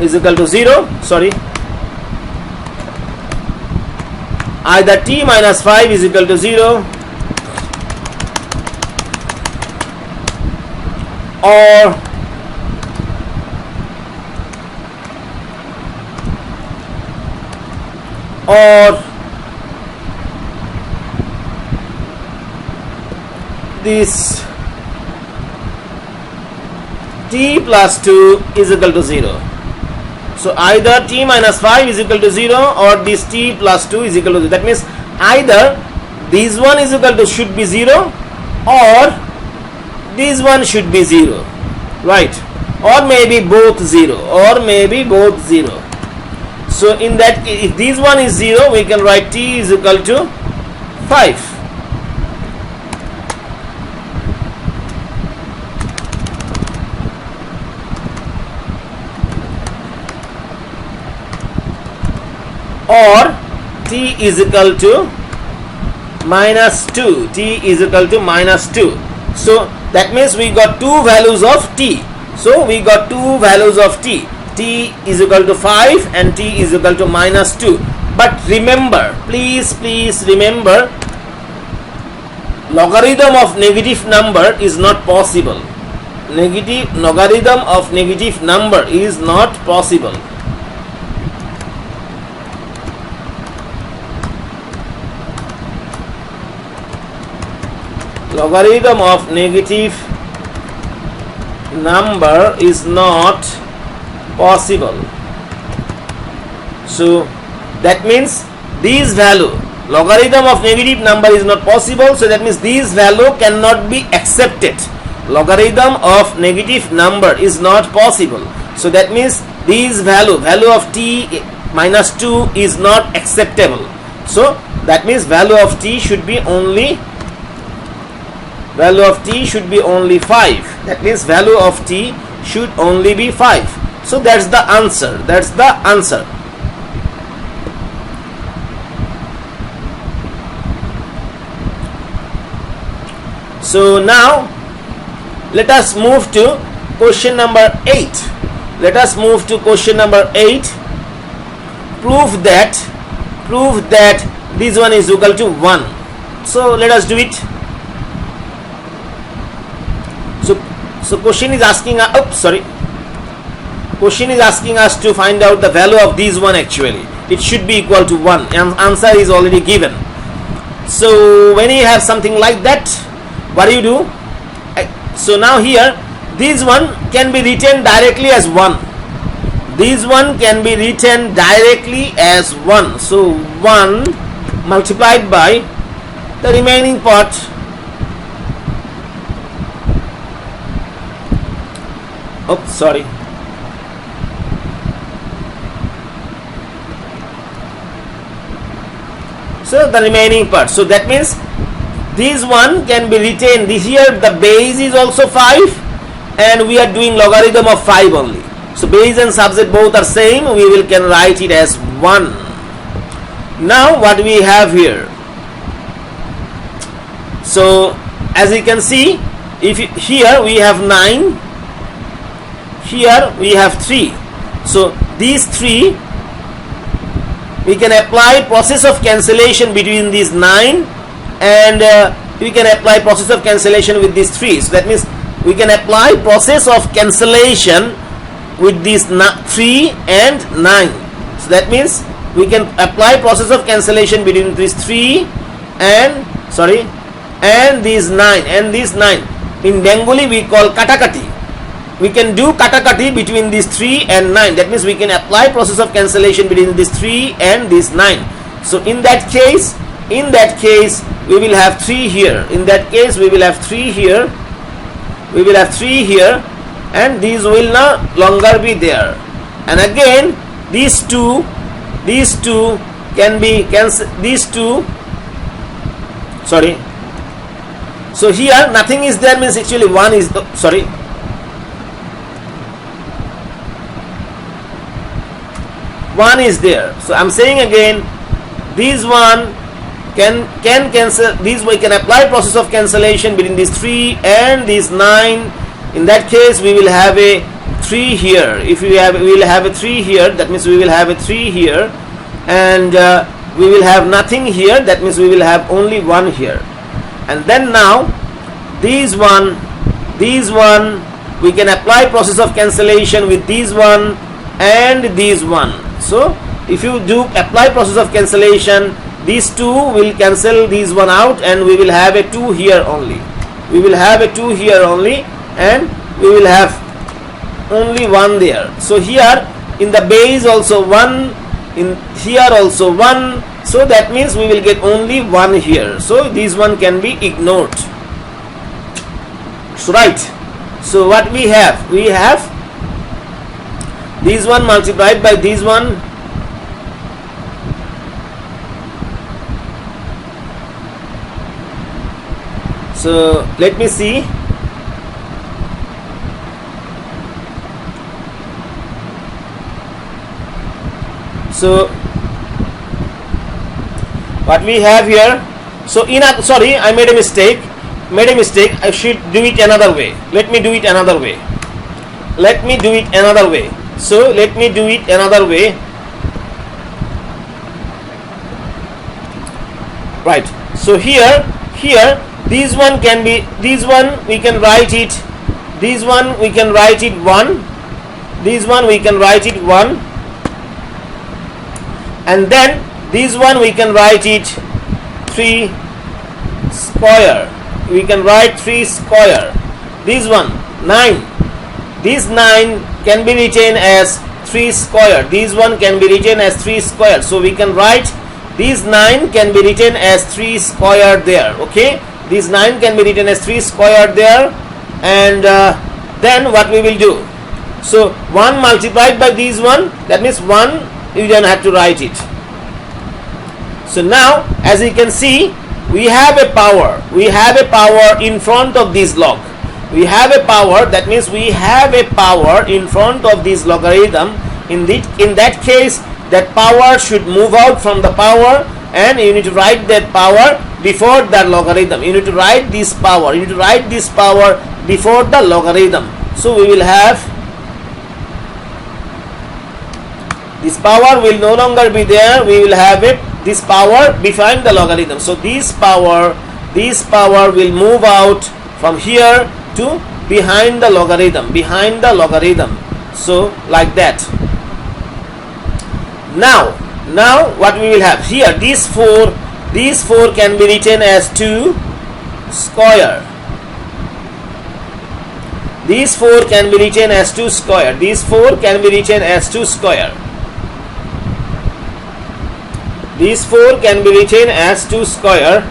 is equal to 0, sorry, either t minus 5 is equal to 0 or this t plus 2 is equal to 0. So either t minus 5 is equal to 0 or this t plus 2 is equal to 0. That means either this one is equal to should be 0 or this one should be 0, right? Or maybe both 0, or maybe both 0. So in that case, if this one is 0, we can write t is equal to 5. Or t is equal to minus 2. T is equal to minus 2. So that means we got two values of t. So we got two values of t. T is equal to 5 and t is equal to minus 2. But remember, please remember, logarithm of negative number is not possible. Logarithm of negative number is not possible. Logarithm of negative number is not possible. So that means this value, logarithm of negative number is not possible, so that means this value cannot be accepted. Logarithm of negative number is not possible, so that means this value of t minus 2 is not acceptable. So that means value of t should be only 5. That means value of t should only be 5. So that's the answer. So now let us move to question number 8. Prove that this one is equal to 1. So let us do it. So question is asking us to find out the value of this one. Actually it should be equal to 1, and answer is already given. So when you have something like that, what do you do? So now here this one can be written directly as 1. So 1 multiplied by the remaining part. So the remaining part. So that means this one can be retained. This here the base is also 5 and we are doing logarithm of 5 only. So base and subset both are same. We can write it as 1. Now what we have here. So as you can see, here we have 9, here we have 3. So these 3, we can apply process of cancellation between these 9, and we can apply process of cancellation with these 3. So that means we can apply process of cancellation with these 3 and 9. So that means we can apply process of cancellation between these 3 and these 9 and these 9. In Bengali we call katakati. We can do katakati between these 3 and 9. That means we can apply process of cancellation between these 3 and these 9. So in that case we will have 3 here. In that case we will have 3 here. We will have 3 here, and these will no longer be there. And again these two can be cancelled. So here nothing is there, means actually 1 is 1 is there. So I'm saying again, these 1 can cancel, these we can apply process of cancellation between these 3 and these 9. In that case we will have a 3 here. If we will have a 3 here, that means we will have a 3 here, and we will have nothing here, that means we will have only 1 here. And then now these 1 we can apply process of cancellation with these 1 and these 1. So if you do apply process of cancellation, these 2 will cancel these 1 out, and we will have a 2 here only. We will have a 2 here only, and we will have only 1 there. So here in the base also 1, in here also 1. So that means we will get only 1 here. So this one can be ignored. So right. So what we have? We have this one multiplied by this one. So let me see. So what we have here, so I made a mistake. I should do it another way. Let me do it another way. So let me do it another way. Right. So here this one can be, this one we can write it, this one we can write it 1, this one we can write it 1, and then this one we can write it 3 square. We can write 3 square. This one 9. This 9 can be written as 3 square. This one can be written as 3 square. So we can write this 9 can be written as 3 square there. Okay. This 9 can be written as 3 square there, and then what we will do? So 1 multiplied by this one, that means 1, you don't have to write it. So now as you can see, we have a power in front of this log. We have a power, that means we have a power in front of this logarithm. In that case, that power should move out from the power, and you need to write that power before the logarithm. You need to write this power. You need to write this power before the logarithm. So we will have, this power will no longer be there. We will have this power behind the logarithm. So this power will move out from here to behind the logarithm. So like that. Now what we will have here, these 4 can be written as 2 square. These 4 can be written as 2 square. These 4 can be written as 2 square. These 4 can be written as 2 square.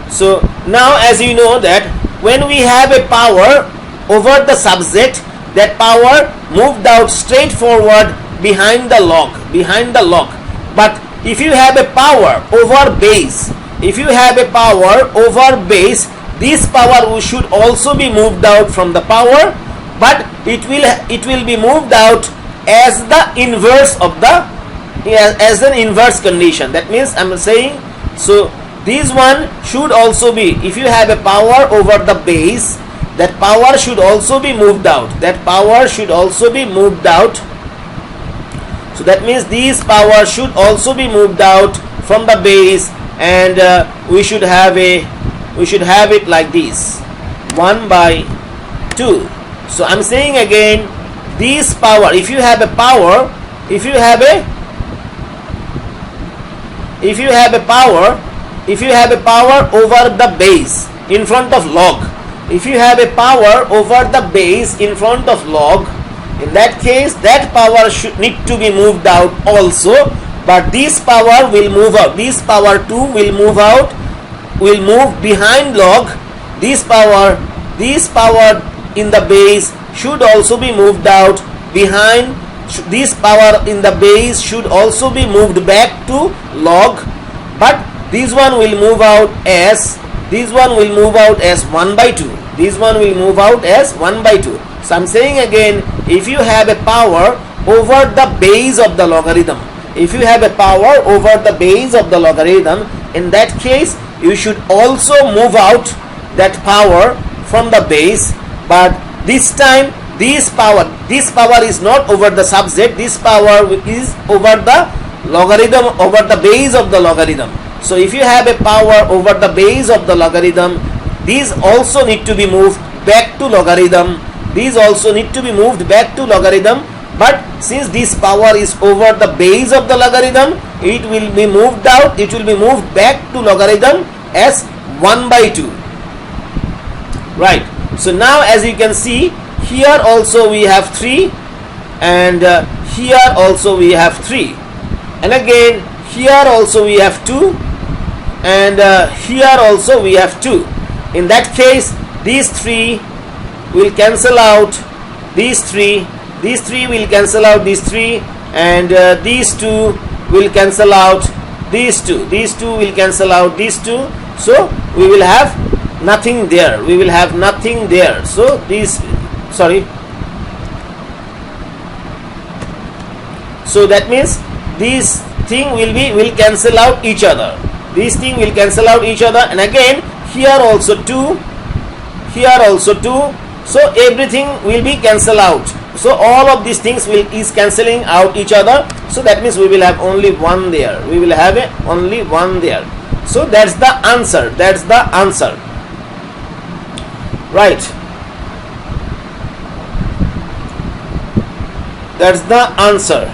So now as you know that when we have a power over the subject, that power moved out straight forward behind the log. But if you have a power over base, this power should also be moved out from the power, but it will be moved out as the inverse of the, as an inverse condition. That means I'm saying, so this one should also be, if you have a power over the base, that power should also be moved out. That power should also be moved out. So that means this power should also be moved out from the base, and we should have it like this, 1 by 2. So I'm saying again, this power, if you have a power over the base in front of log, if you have a power over the base in front of log, in that case that power should need to be moved out also, but this power will move out, this power 2 will move out, will move behind log. This power in the base should also be moved out behind. This power in the base should also be moved back to log, but this one will move out as 1 by 2. This one will move out as 1 by 2. So I'm saying again, if you have a power over the base of the logarithm, if you have a power over the base of the logarithm, in that case you should also move out that power from the base, but this time this power is not over the subject, this power is over the logarithm, over the base of the logarithm. So if you have a power over the base of the logarithm, these also need to be moved back to logarithm, these also need to be moved back to logarithm, but since this power is over the base of the logarithm, it will be moved out, it will be moved back to logarithm as 1 by 2. Right. So now as you can see, here also we have 3, and here also we have 3, and again here also we have 2, and here also we have 2. In that case these 3 will cancel out, these 3 will cancel out these 3, and these 2 will cancel out these 2, these 2 will cancel out these 2. So we will have nothing there, we will have nothing there. So so that means this thing will cancel out each other, this thing will cancel out each other, and again here also 2, here also 2. So everything will be cancel out, so all of these things is cancelling out each other. So that means we will have only 1 there, we will have only 1 there. So that's the answer, right, that's the answer.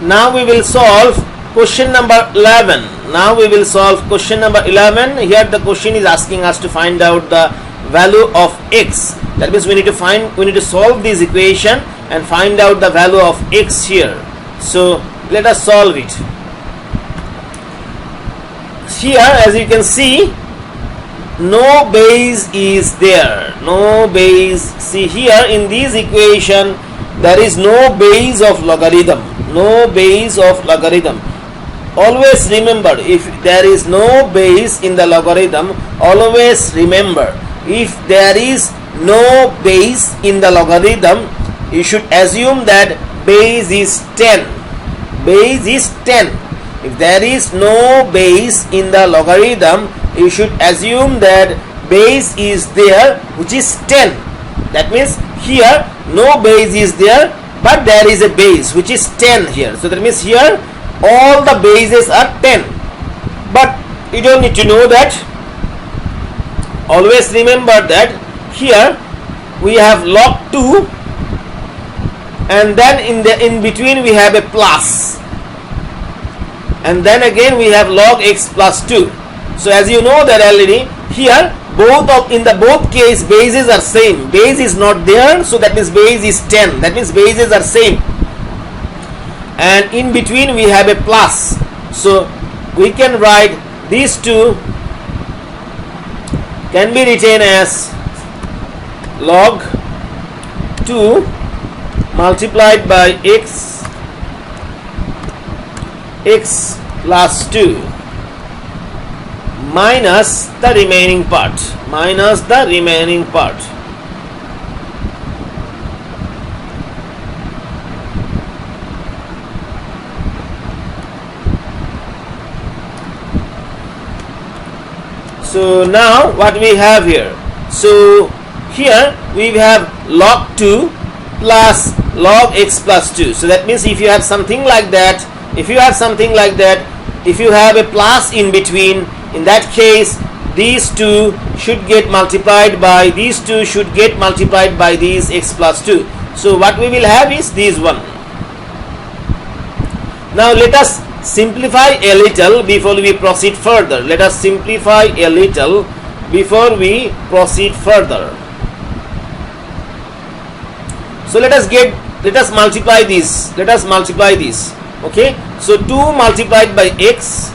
Now we will solve question number 11. Now we will solve question number 11. Here the question is asking us to find out the value of x. That means we need to solve this equation and find out the value of x here. So let us solve it. Here as you can see, no base is there, no base. See here in this equation there is no base of logarithm, no base of logarithm. Always remember, if there is no base in the logarithm, always remember, if there is no base in the logarithm, you should assume that base is 10. Base is 10. If there is no base in the logarithm, you should assume that base is there, which is 10. That means here no base is there, but there is a base which is 10 here. So that means here all the bases are 10, but you don't need to know that. Always remember that here we have log 2, and then in between we have a plus, and then again we have log x plus 2. So as you know that already, here in both case bases are same, base is not there, so that means base is 10, that means bases are same, and in between we have a plus. So we can write these two can be written as log 2 multiplied by x plus 2 minus the remaining part, So now what we have here? So here we have log 2 plus log x plus 2. So that means if you have something like that, if you have a plus in between, in that case these two should get multiplied by these x plus 2. So what we will have is this one. Now let us simplify a little before we proceed further. So let us multiply this. Okay, so 2 multiplied by x,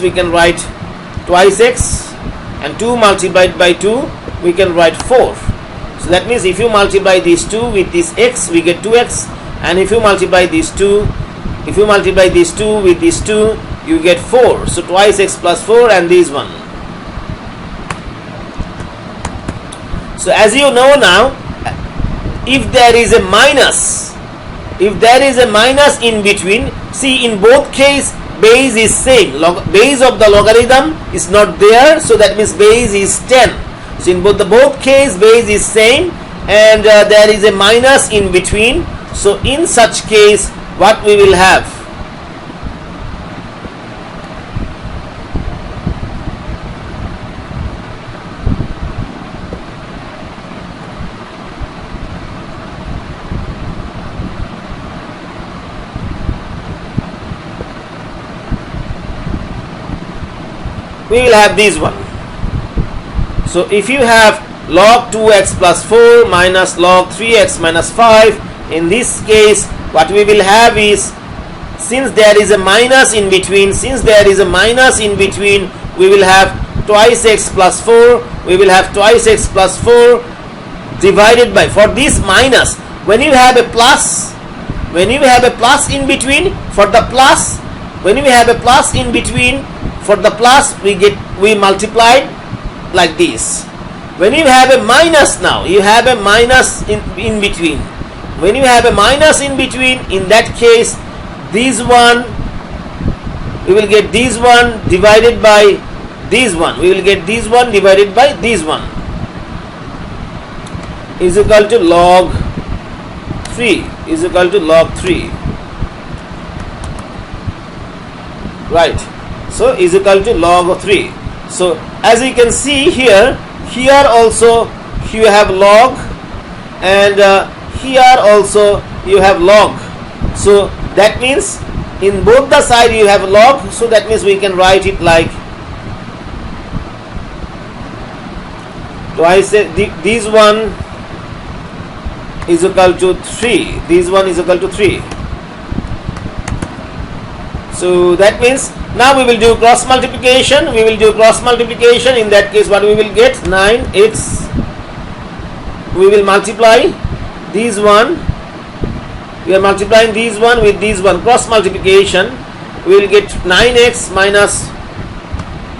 we can write twice x, and 2 multiplied by 2 we can write 4. So that means if you multiply these 2 with this x, we get 2x, and if you multiply these 2 with these 2, you get 4. So twice x plus 4 and this one. So as you know now, if there is a minus in between, see, in both case base is same, base of the logarithm is not there, so that means base is 10. So in both case base is same, and there is a minus in between. So in such case what we will have? We will have this one. So if you have log 2x plus 4 minus log 3x minus 5, in this case what we will have is, since there is a minus in between, we will have twice x plus 4, divided by, for this minus, when you have a plus in between, for the plus we multiply like this. When you have a minus, now you have a minus in between. When you have a minus in between, in that case this one, we will get this one divided by this one, is equal to log 3, right? So is equal to log of 3. So as you can see here also you have log, and here also you have log. So that means in both the side you have log, so that means we can write it like twice this one is equal to 3, so that means now we will do cross multiplication. In that case what we will get? 9x, we will multiply this one, we are multiplying this one with this one, cross multiplication, we will get 9x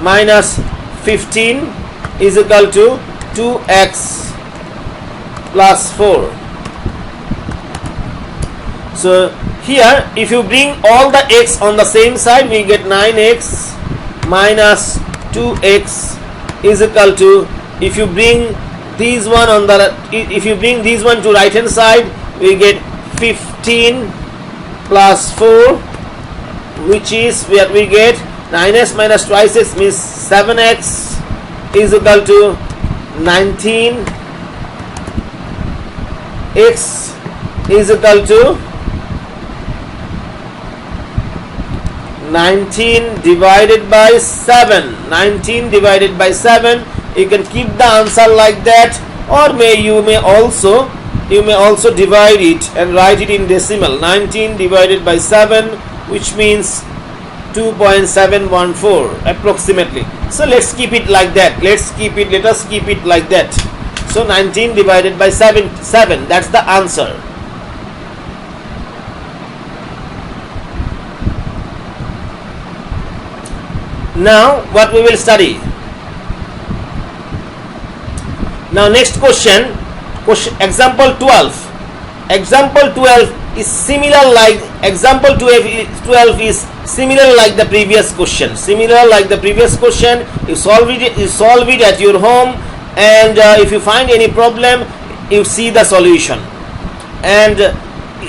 minus 15 is equal to 2x plus 4. So here if you bring all the x on the same side, we get 9x minus 2x is equal to, if you bring this one to right hand side, we get 15 plus 4, which is what we get, 9x minus twice x means 7x is equal to 19, x is equal to 19 divided by 7. You can keep the answer like that, or you may also divide it and write it in decimal. 19 divided by 7, which means 2.714 approximately. So let us keep it like that. So 19 divided by 7, that's the answer. Now what we will study? Now next question example 12. is similar like example 12 is similar like the previous question. Similar like the previous question, you solve it at your home, and if you find any problem, you see the solution. And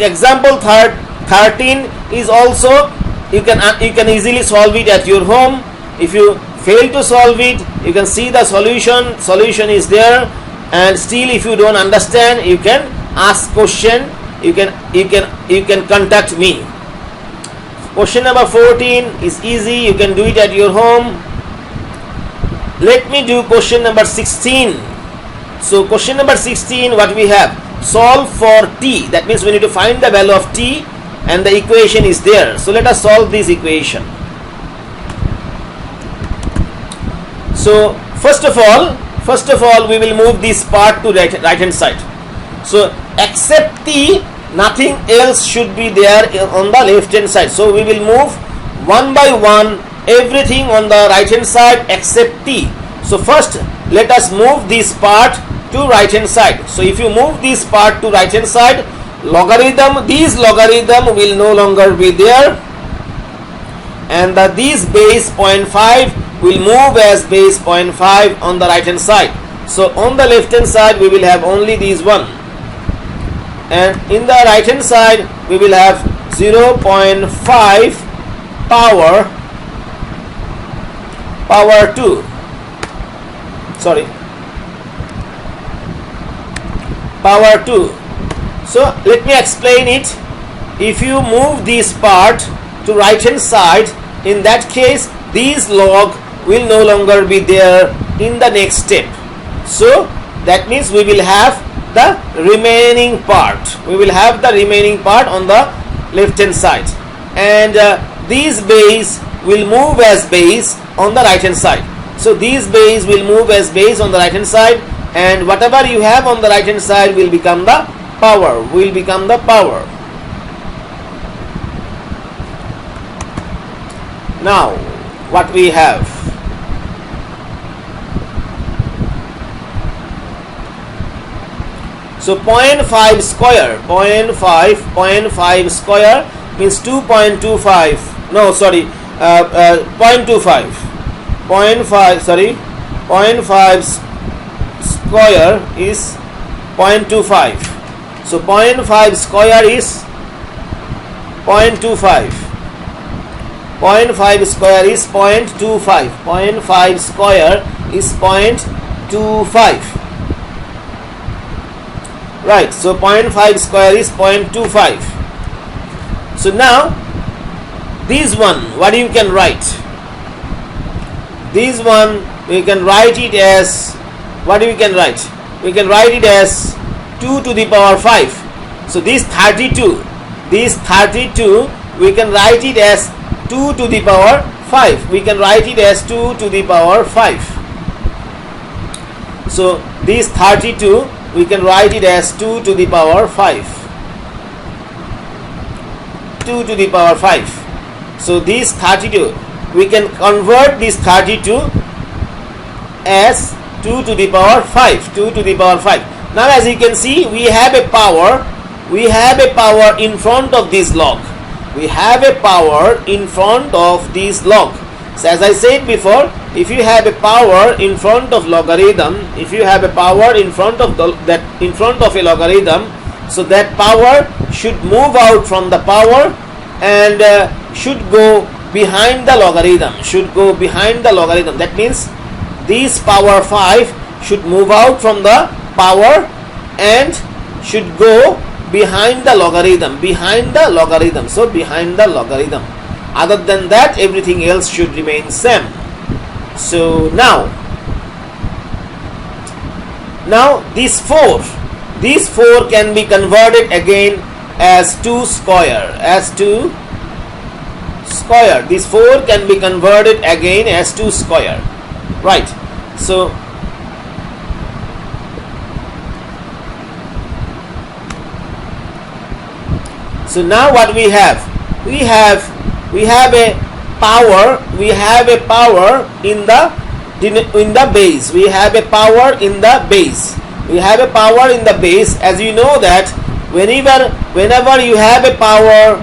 example 13 is also you can easily solve it at your home. If you fail to solve it, you can see the solution is there, and still if you don't understand, you can ask question, you can contact me. Question number 14 is easy, you can do it at your home. Let me do question number 16. So question number 16, what we have, solve for t, that means we need to find the value of t, and the equation is there. So let us solve this equation. So first of all we will move this part to right hand side. So except t, nothing else should be there on the left hand side. So we will move one by one everything on the right hand side except t. So first let us move this part to right hand side. So if you move this part to right hand side, these logarithm will no longer be there, and these base 0.5 will move as base 0.5 on the right hand side. So on the left hand side we will have only these one, and in the right hand side we will have 0.5 power 2, sorry, power 2. So let me explain it. If you move this part to right hand side, in that case these log will no longer be there in the next step. So that means we will have the remaining part. We will have the remaining part on the left hand side, and these base will move as base on the right hand side. So these base will move as base on the right hand side, and whatever you have on the right hand side will become the power. Now what we have, so 0.5 square, 0.5 square means 2.25, no sorry, 0.25, 0.5 square is 0.25. So 0.5 square is 0.25. 0.5 square is 0.25. 0.5 square is 0.25. Right, so 0.5 square is 0.25. So now this one, what you can write? This one we can write it as, what we can write? We can write it as 2 to the power 5. So this 32 we can write it as 2 to the power 5. We can write it as 2 to the power 5. So this 32 we can write it as 2 to the power 5. 2 to the power 5. So this 32 we can convert this 32 as 2 to the power 5. 2 to the power 5. Now as you can see, we have a power in front of this log. We have a power in front of this log. So as I said before, if you have a power in front of logarithm, if you have a power in front of in front of a logarithm, so that power should move out from the power and should go behind the logarithm. That means this power 5 should move out from the power and should go behind the logarithm. So behind the logarithm. Other than that, everything else should remain same. So now this 4 can be converted again as 2 square. This 4 can be converted again as 2 square. Right. So now what we have? We have a power. We have a power in the base. We have a power in the base. As you know that whenever you have a power,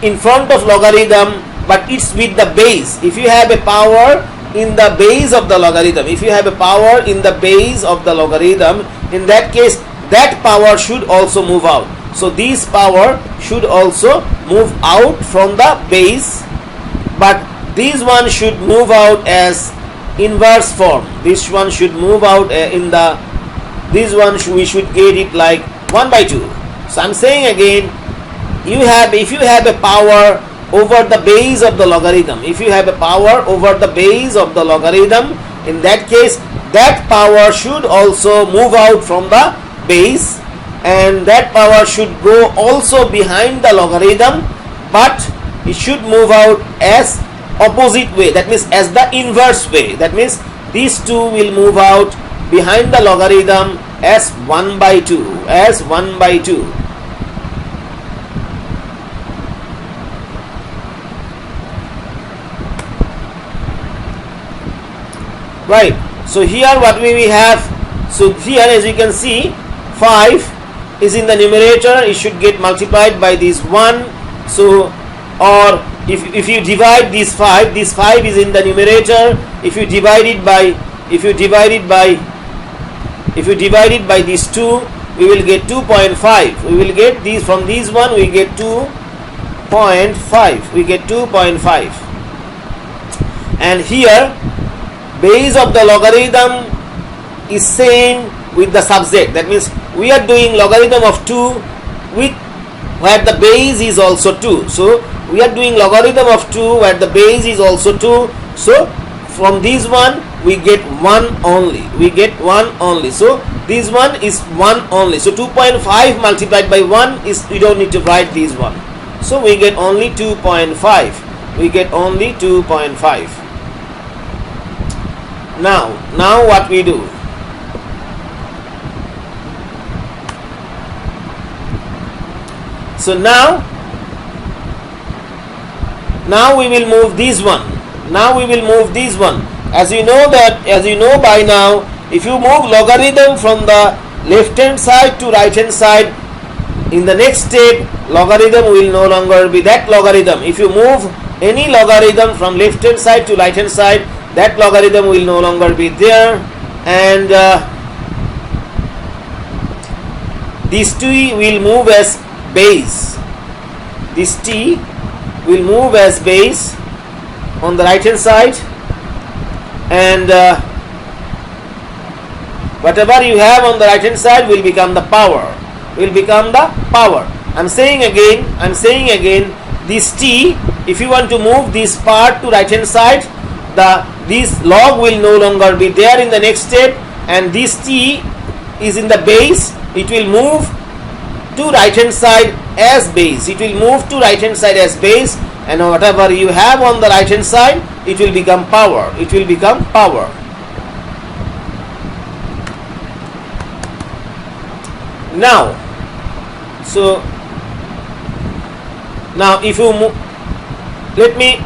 in front of logarithm, but it's with the base. If you have a power in the base of the logarithm, in that case that power should also move out. So this power should also move out from the base, but this one should move out as inverse form. This one should move out we should get it like 1 by 2. So I'm saying again, if you have a power over the base of the logarithm, in that case that power should also move out from the base, and that power should go also behind the logarithm, but it should move out as opposite way, that means as the inverse way. That means these two will move out behind the logarithm as 1 by 2, right. So here what we have, so here as you can see 5 is in the numerator, it should get multiplied by this 1. So, or if you divide this 5 is in the numerator, if you divide it by these 2, we will get 2.5. we will get these from these one, we get 2.5, and here base of the logarithm is same with the subject. That means we are doing logarithm of 2 with where the base is also 2. So we are doing logarithm of 2 where the base is also 2. So from this one we get 1 only. So this one is 1 only. So 2.5 multiplied by 1 is, we don't need to write this one. So we get only 2.5. Now what we do? So now we will move this one. As you know by now, if you move logarithm from the left hand side to right hand side, in the next step logarithm will no longer be that logarithm. If you move any logarithm from left hand side to right hand side, that logarithm will no longer be there, and this t will move as base. This t will move as base on the right hand side, and whatever you have on the right hand side will become the power. I'm saying again, this t, if you want to move this part to right hand side, this log will no longer be there in the next step, and this t is in the base. It will move to right hand side as base. And whatever you have on the right hand side, it will become power. Now if you move, let me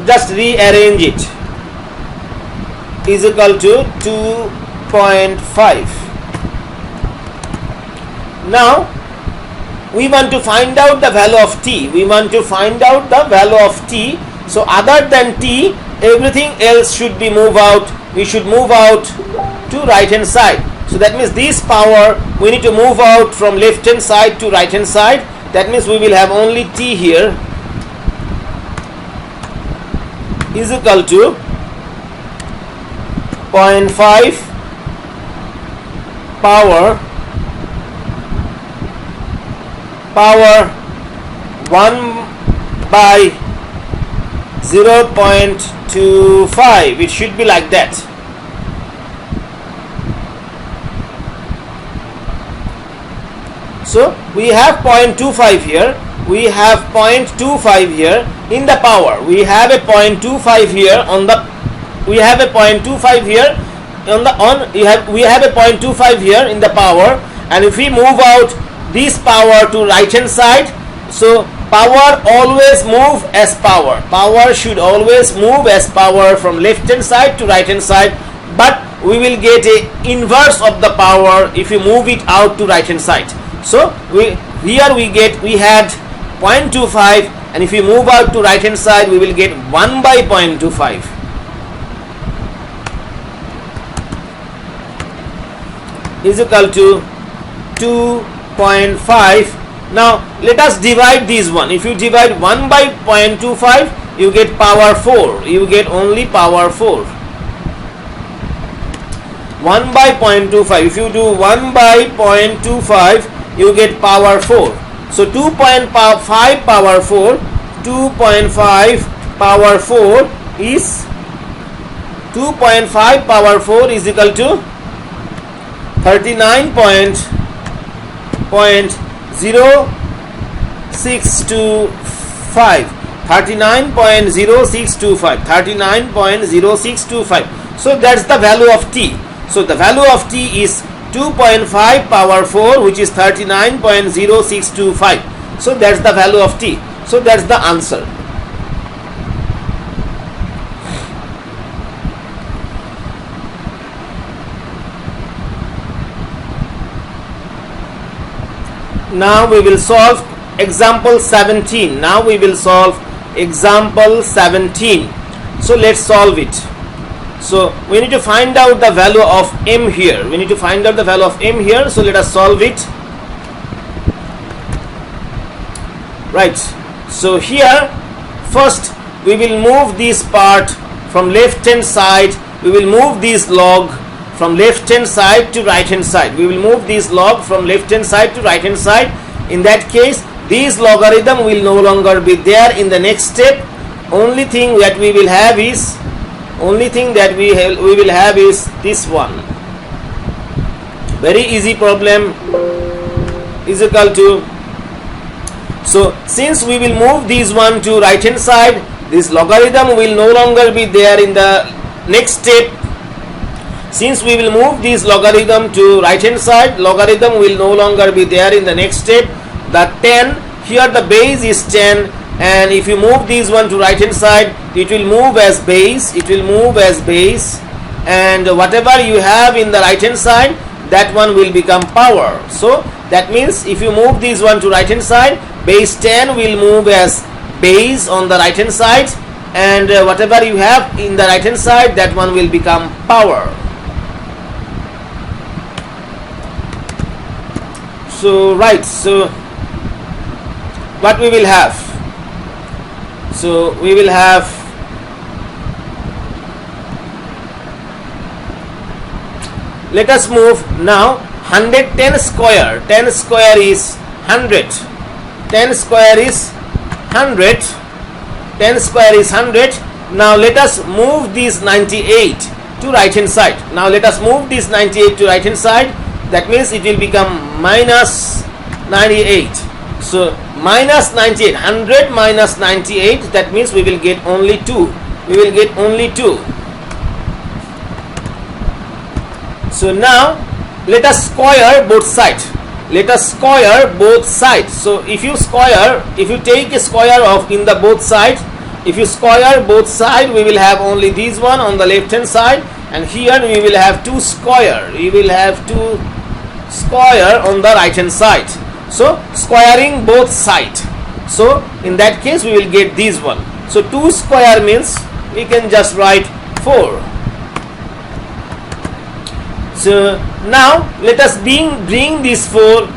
just rearrange it, is equal to 2.5. Now we want to find out the value of t. So other than t, everything else should be moved out. We should move out to right hand side. So that means this power we need to move out from left hand side to right hand side. That means we will have only t here, is equal to 0.5 power 1 by 0.25. It should be like that. So we have 0.25 here. In the power. We have a 0.25 here on the. We have a 0.25 here on the we have a 0.25 here in the power, and if we move out this power to right hand side, so power always move as power. Power should always move as power from left hand side to right hand side, but we will get a inverse of the power if you move it out to right hand side. So we had 0.25, and if we move out to right hand side we will get 1 by 0.25. is equal to 2.5. Now let us divide this one. If you divide 1 by 0.25, you get power 4. You get only power 4. 1 by 0.25. If you do 1 by 0.25, you get power 4. So 2.5 power 4. 2.5 power 4 is 2.5 power 4 is equal to 39.0625. 39.0625. So that's the value of t. So the value of t is 2.5 power 4, which is 39.0625. So that's the value of t. So that's the answer. Now we will solve example 17. Now we will solve example 17. So let's solve it. So we need to find out the value of m here. We need to find out the value of m here. So let us solve it. Right. So here first we will move this part from left hand side. We will move this log from left hand side to right hand side. We will move this log from left hand side to right hand side. In that case, this logarithm will no longer be there in the next step. Only thing that we will have is this one. Very easy problem. Is equal to, so since we will move this one to right hand side, this logarithm will no longer be there in the next step. Since we will move this logarithm to right hand side, logarithm will no longer be there in the next step. The 10, here the base is 10, and if you move this one to right hand side, it will move as base. It will move as base, and whatever you have in the right hand side, that one will become power. So that means if you move this one to right hand side, base 10 will move as base on the right hand side, and whatever you have in the right hand side, that one will become power. So right, so what we will have? So we will have, let us move now 110 square. 10 square is 100. 10 square is 100. 10 square is 100. Now let us move this 98 to right hand side. Now let us move this 98 to right hand side. That means it will become minus 98. So minus 98, 100 minus 98, that means we will get only 2. We will get only 2. So now let us square both sides. Let us square both sides. So if you take a square of in the both sides, if you square both sides, we will have only this one on the left hand side, and here we will have 2 square. We will have 2 square on the right hand side. So squaring both sides. So in that case we will get this one. So 2 square means we can just write 4. So now let us bring this 4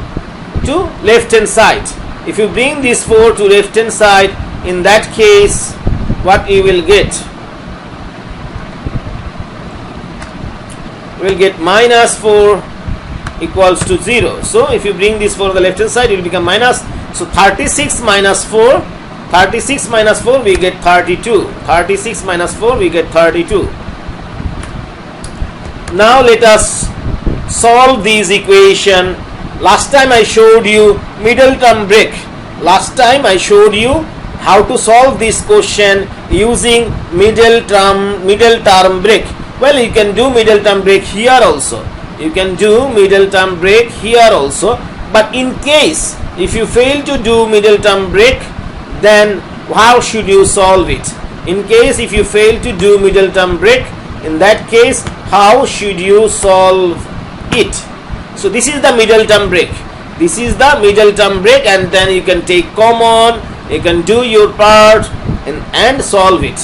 to left hand side. If you bring this 4 to left hand side, in that case what you will get? We will get minus 4 equals to 0. So if you bring this 4 on the left hand side, it will become minus. So 36 minus 4, 36 minus 4 we get 32. 36 minus 4 we get 32. Now let us solve this equation. Last time I showed you middle term break. Last time I showed you how to solve this question using middle term break. Well, you can do middle term break here also. You can do middle term break here also. But in case if you fail to do middle term break, then how should you solve it? In case if you fail to do middle term break, in that case how should you solve it? So this is the middle term break. This is the middle term break, and then you can take common, you can do your part and solve it.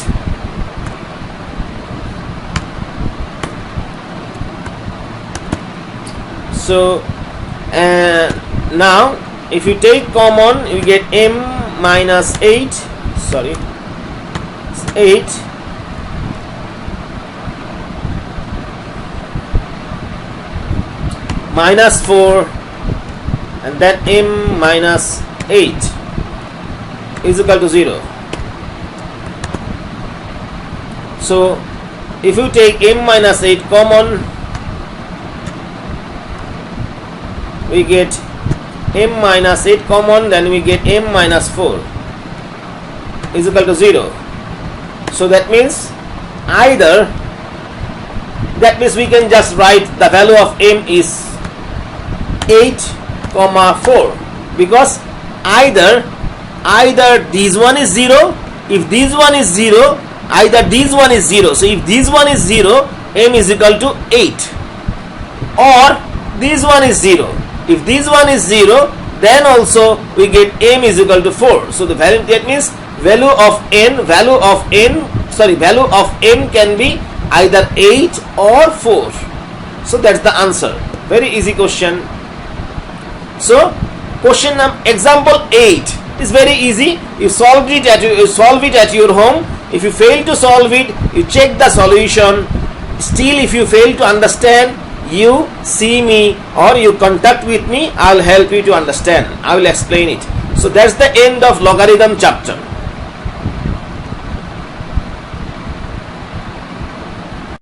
So now if you take common, you get m minus 8, sorry, 8 minus 4 and then m minus 8 is equal to 0. So if you take m minus 8 common, we get m minus 8 common, then we get m minus 4 is equal to 0. So that means either, that means we can just write the value of m is 8 comma 4, because either this one is 0, if this one is 0, either this one is 0. So if this one is 0, m is equal to 8, or this one is 0. If this one is 0, then also we get m is equal to 4. So the value, that means value of m can be either 8 or 4. So that's the answer. Very easy question. So question example 8 is very easy. You solve it at your home. If you fail to solve it, you check the solution. Still, if you fail to understand, you see me or you contact with me. I'll help you to understand. I will explain it. So that's the end of logarithm chapter.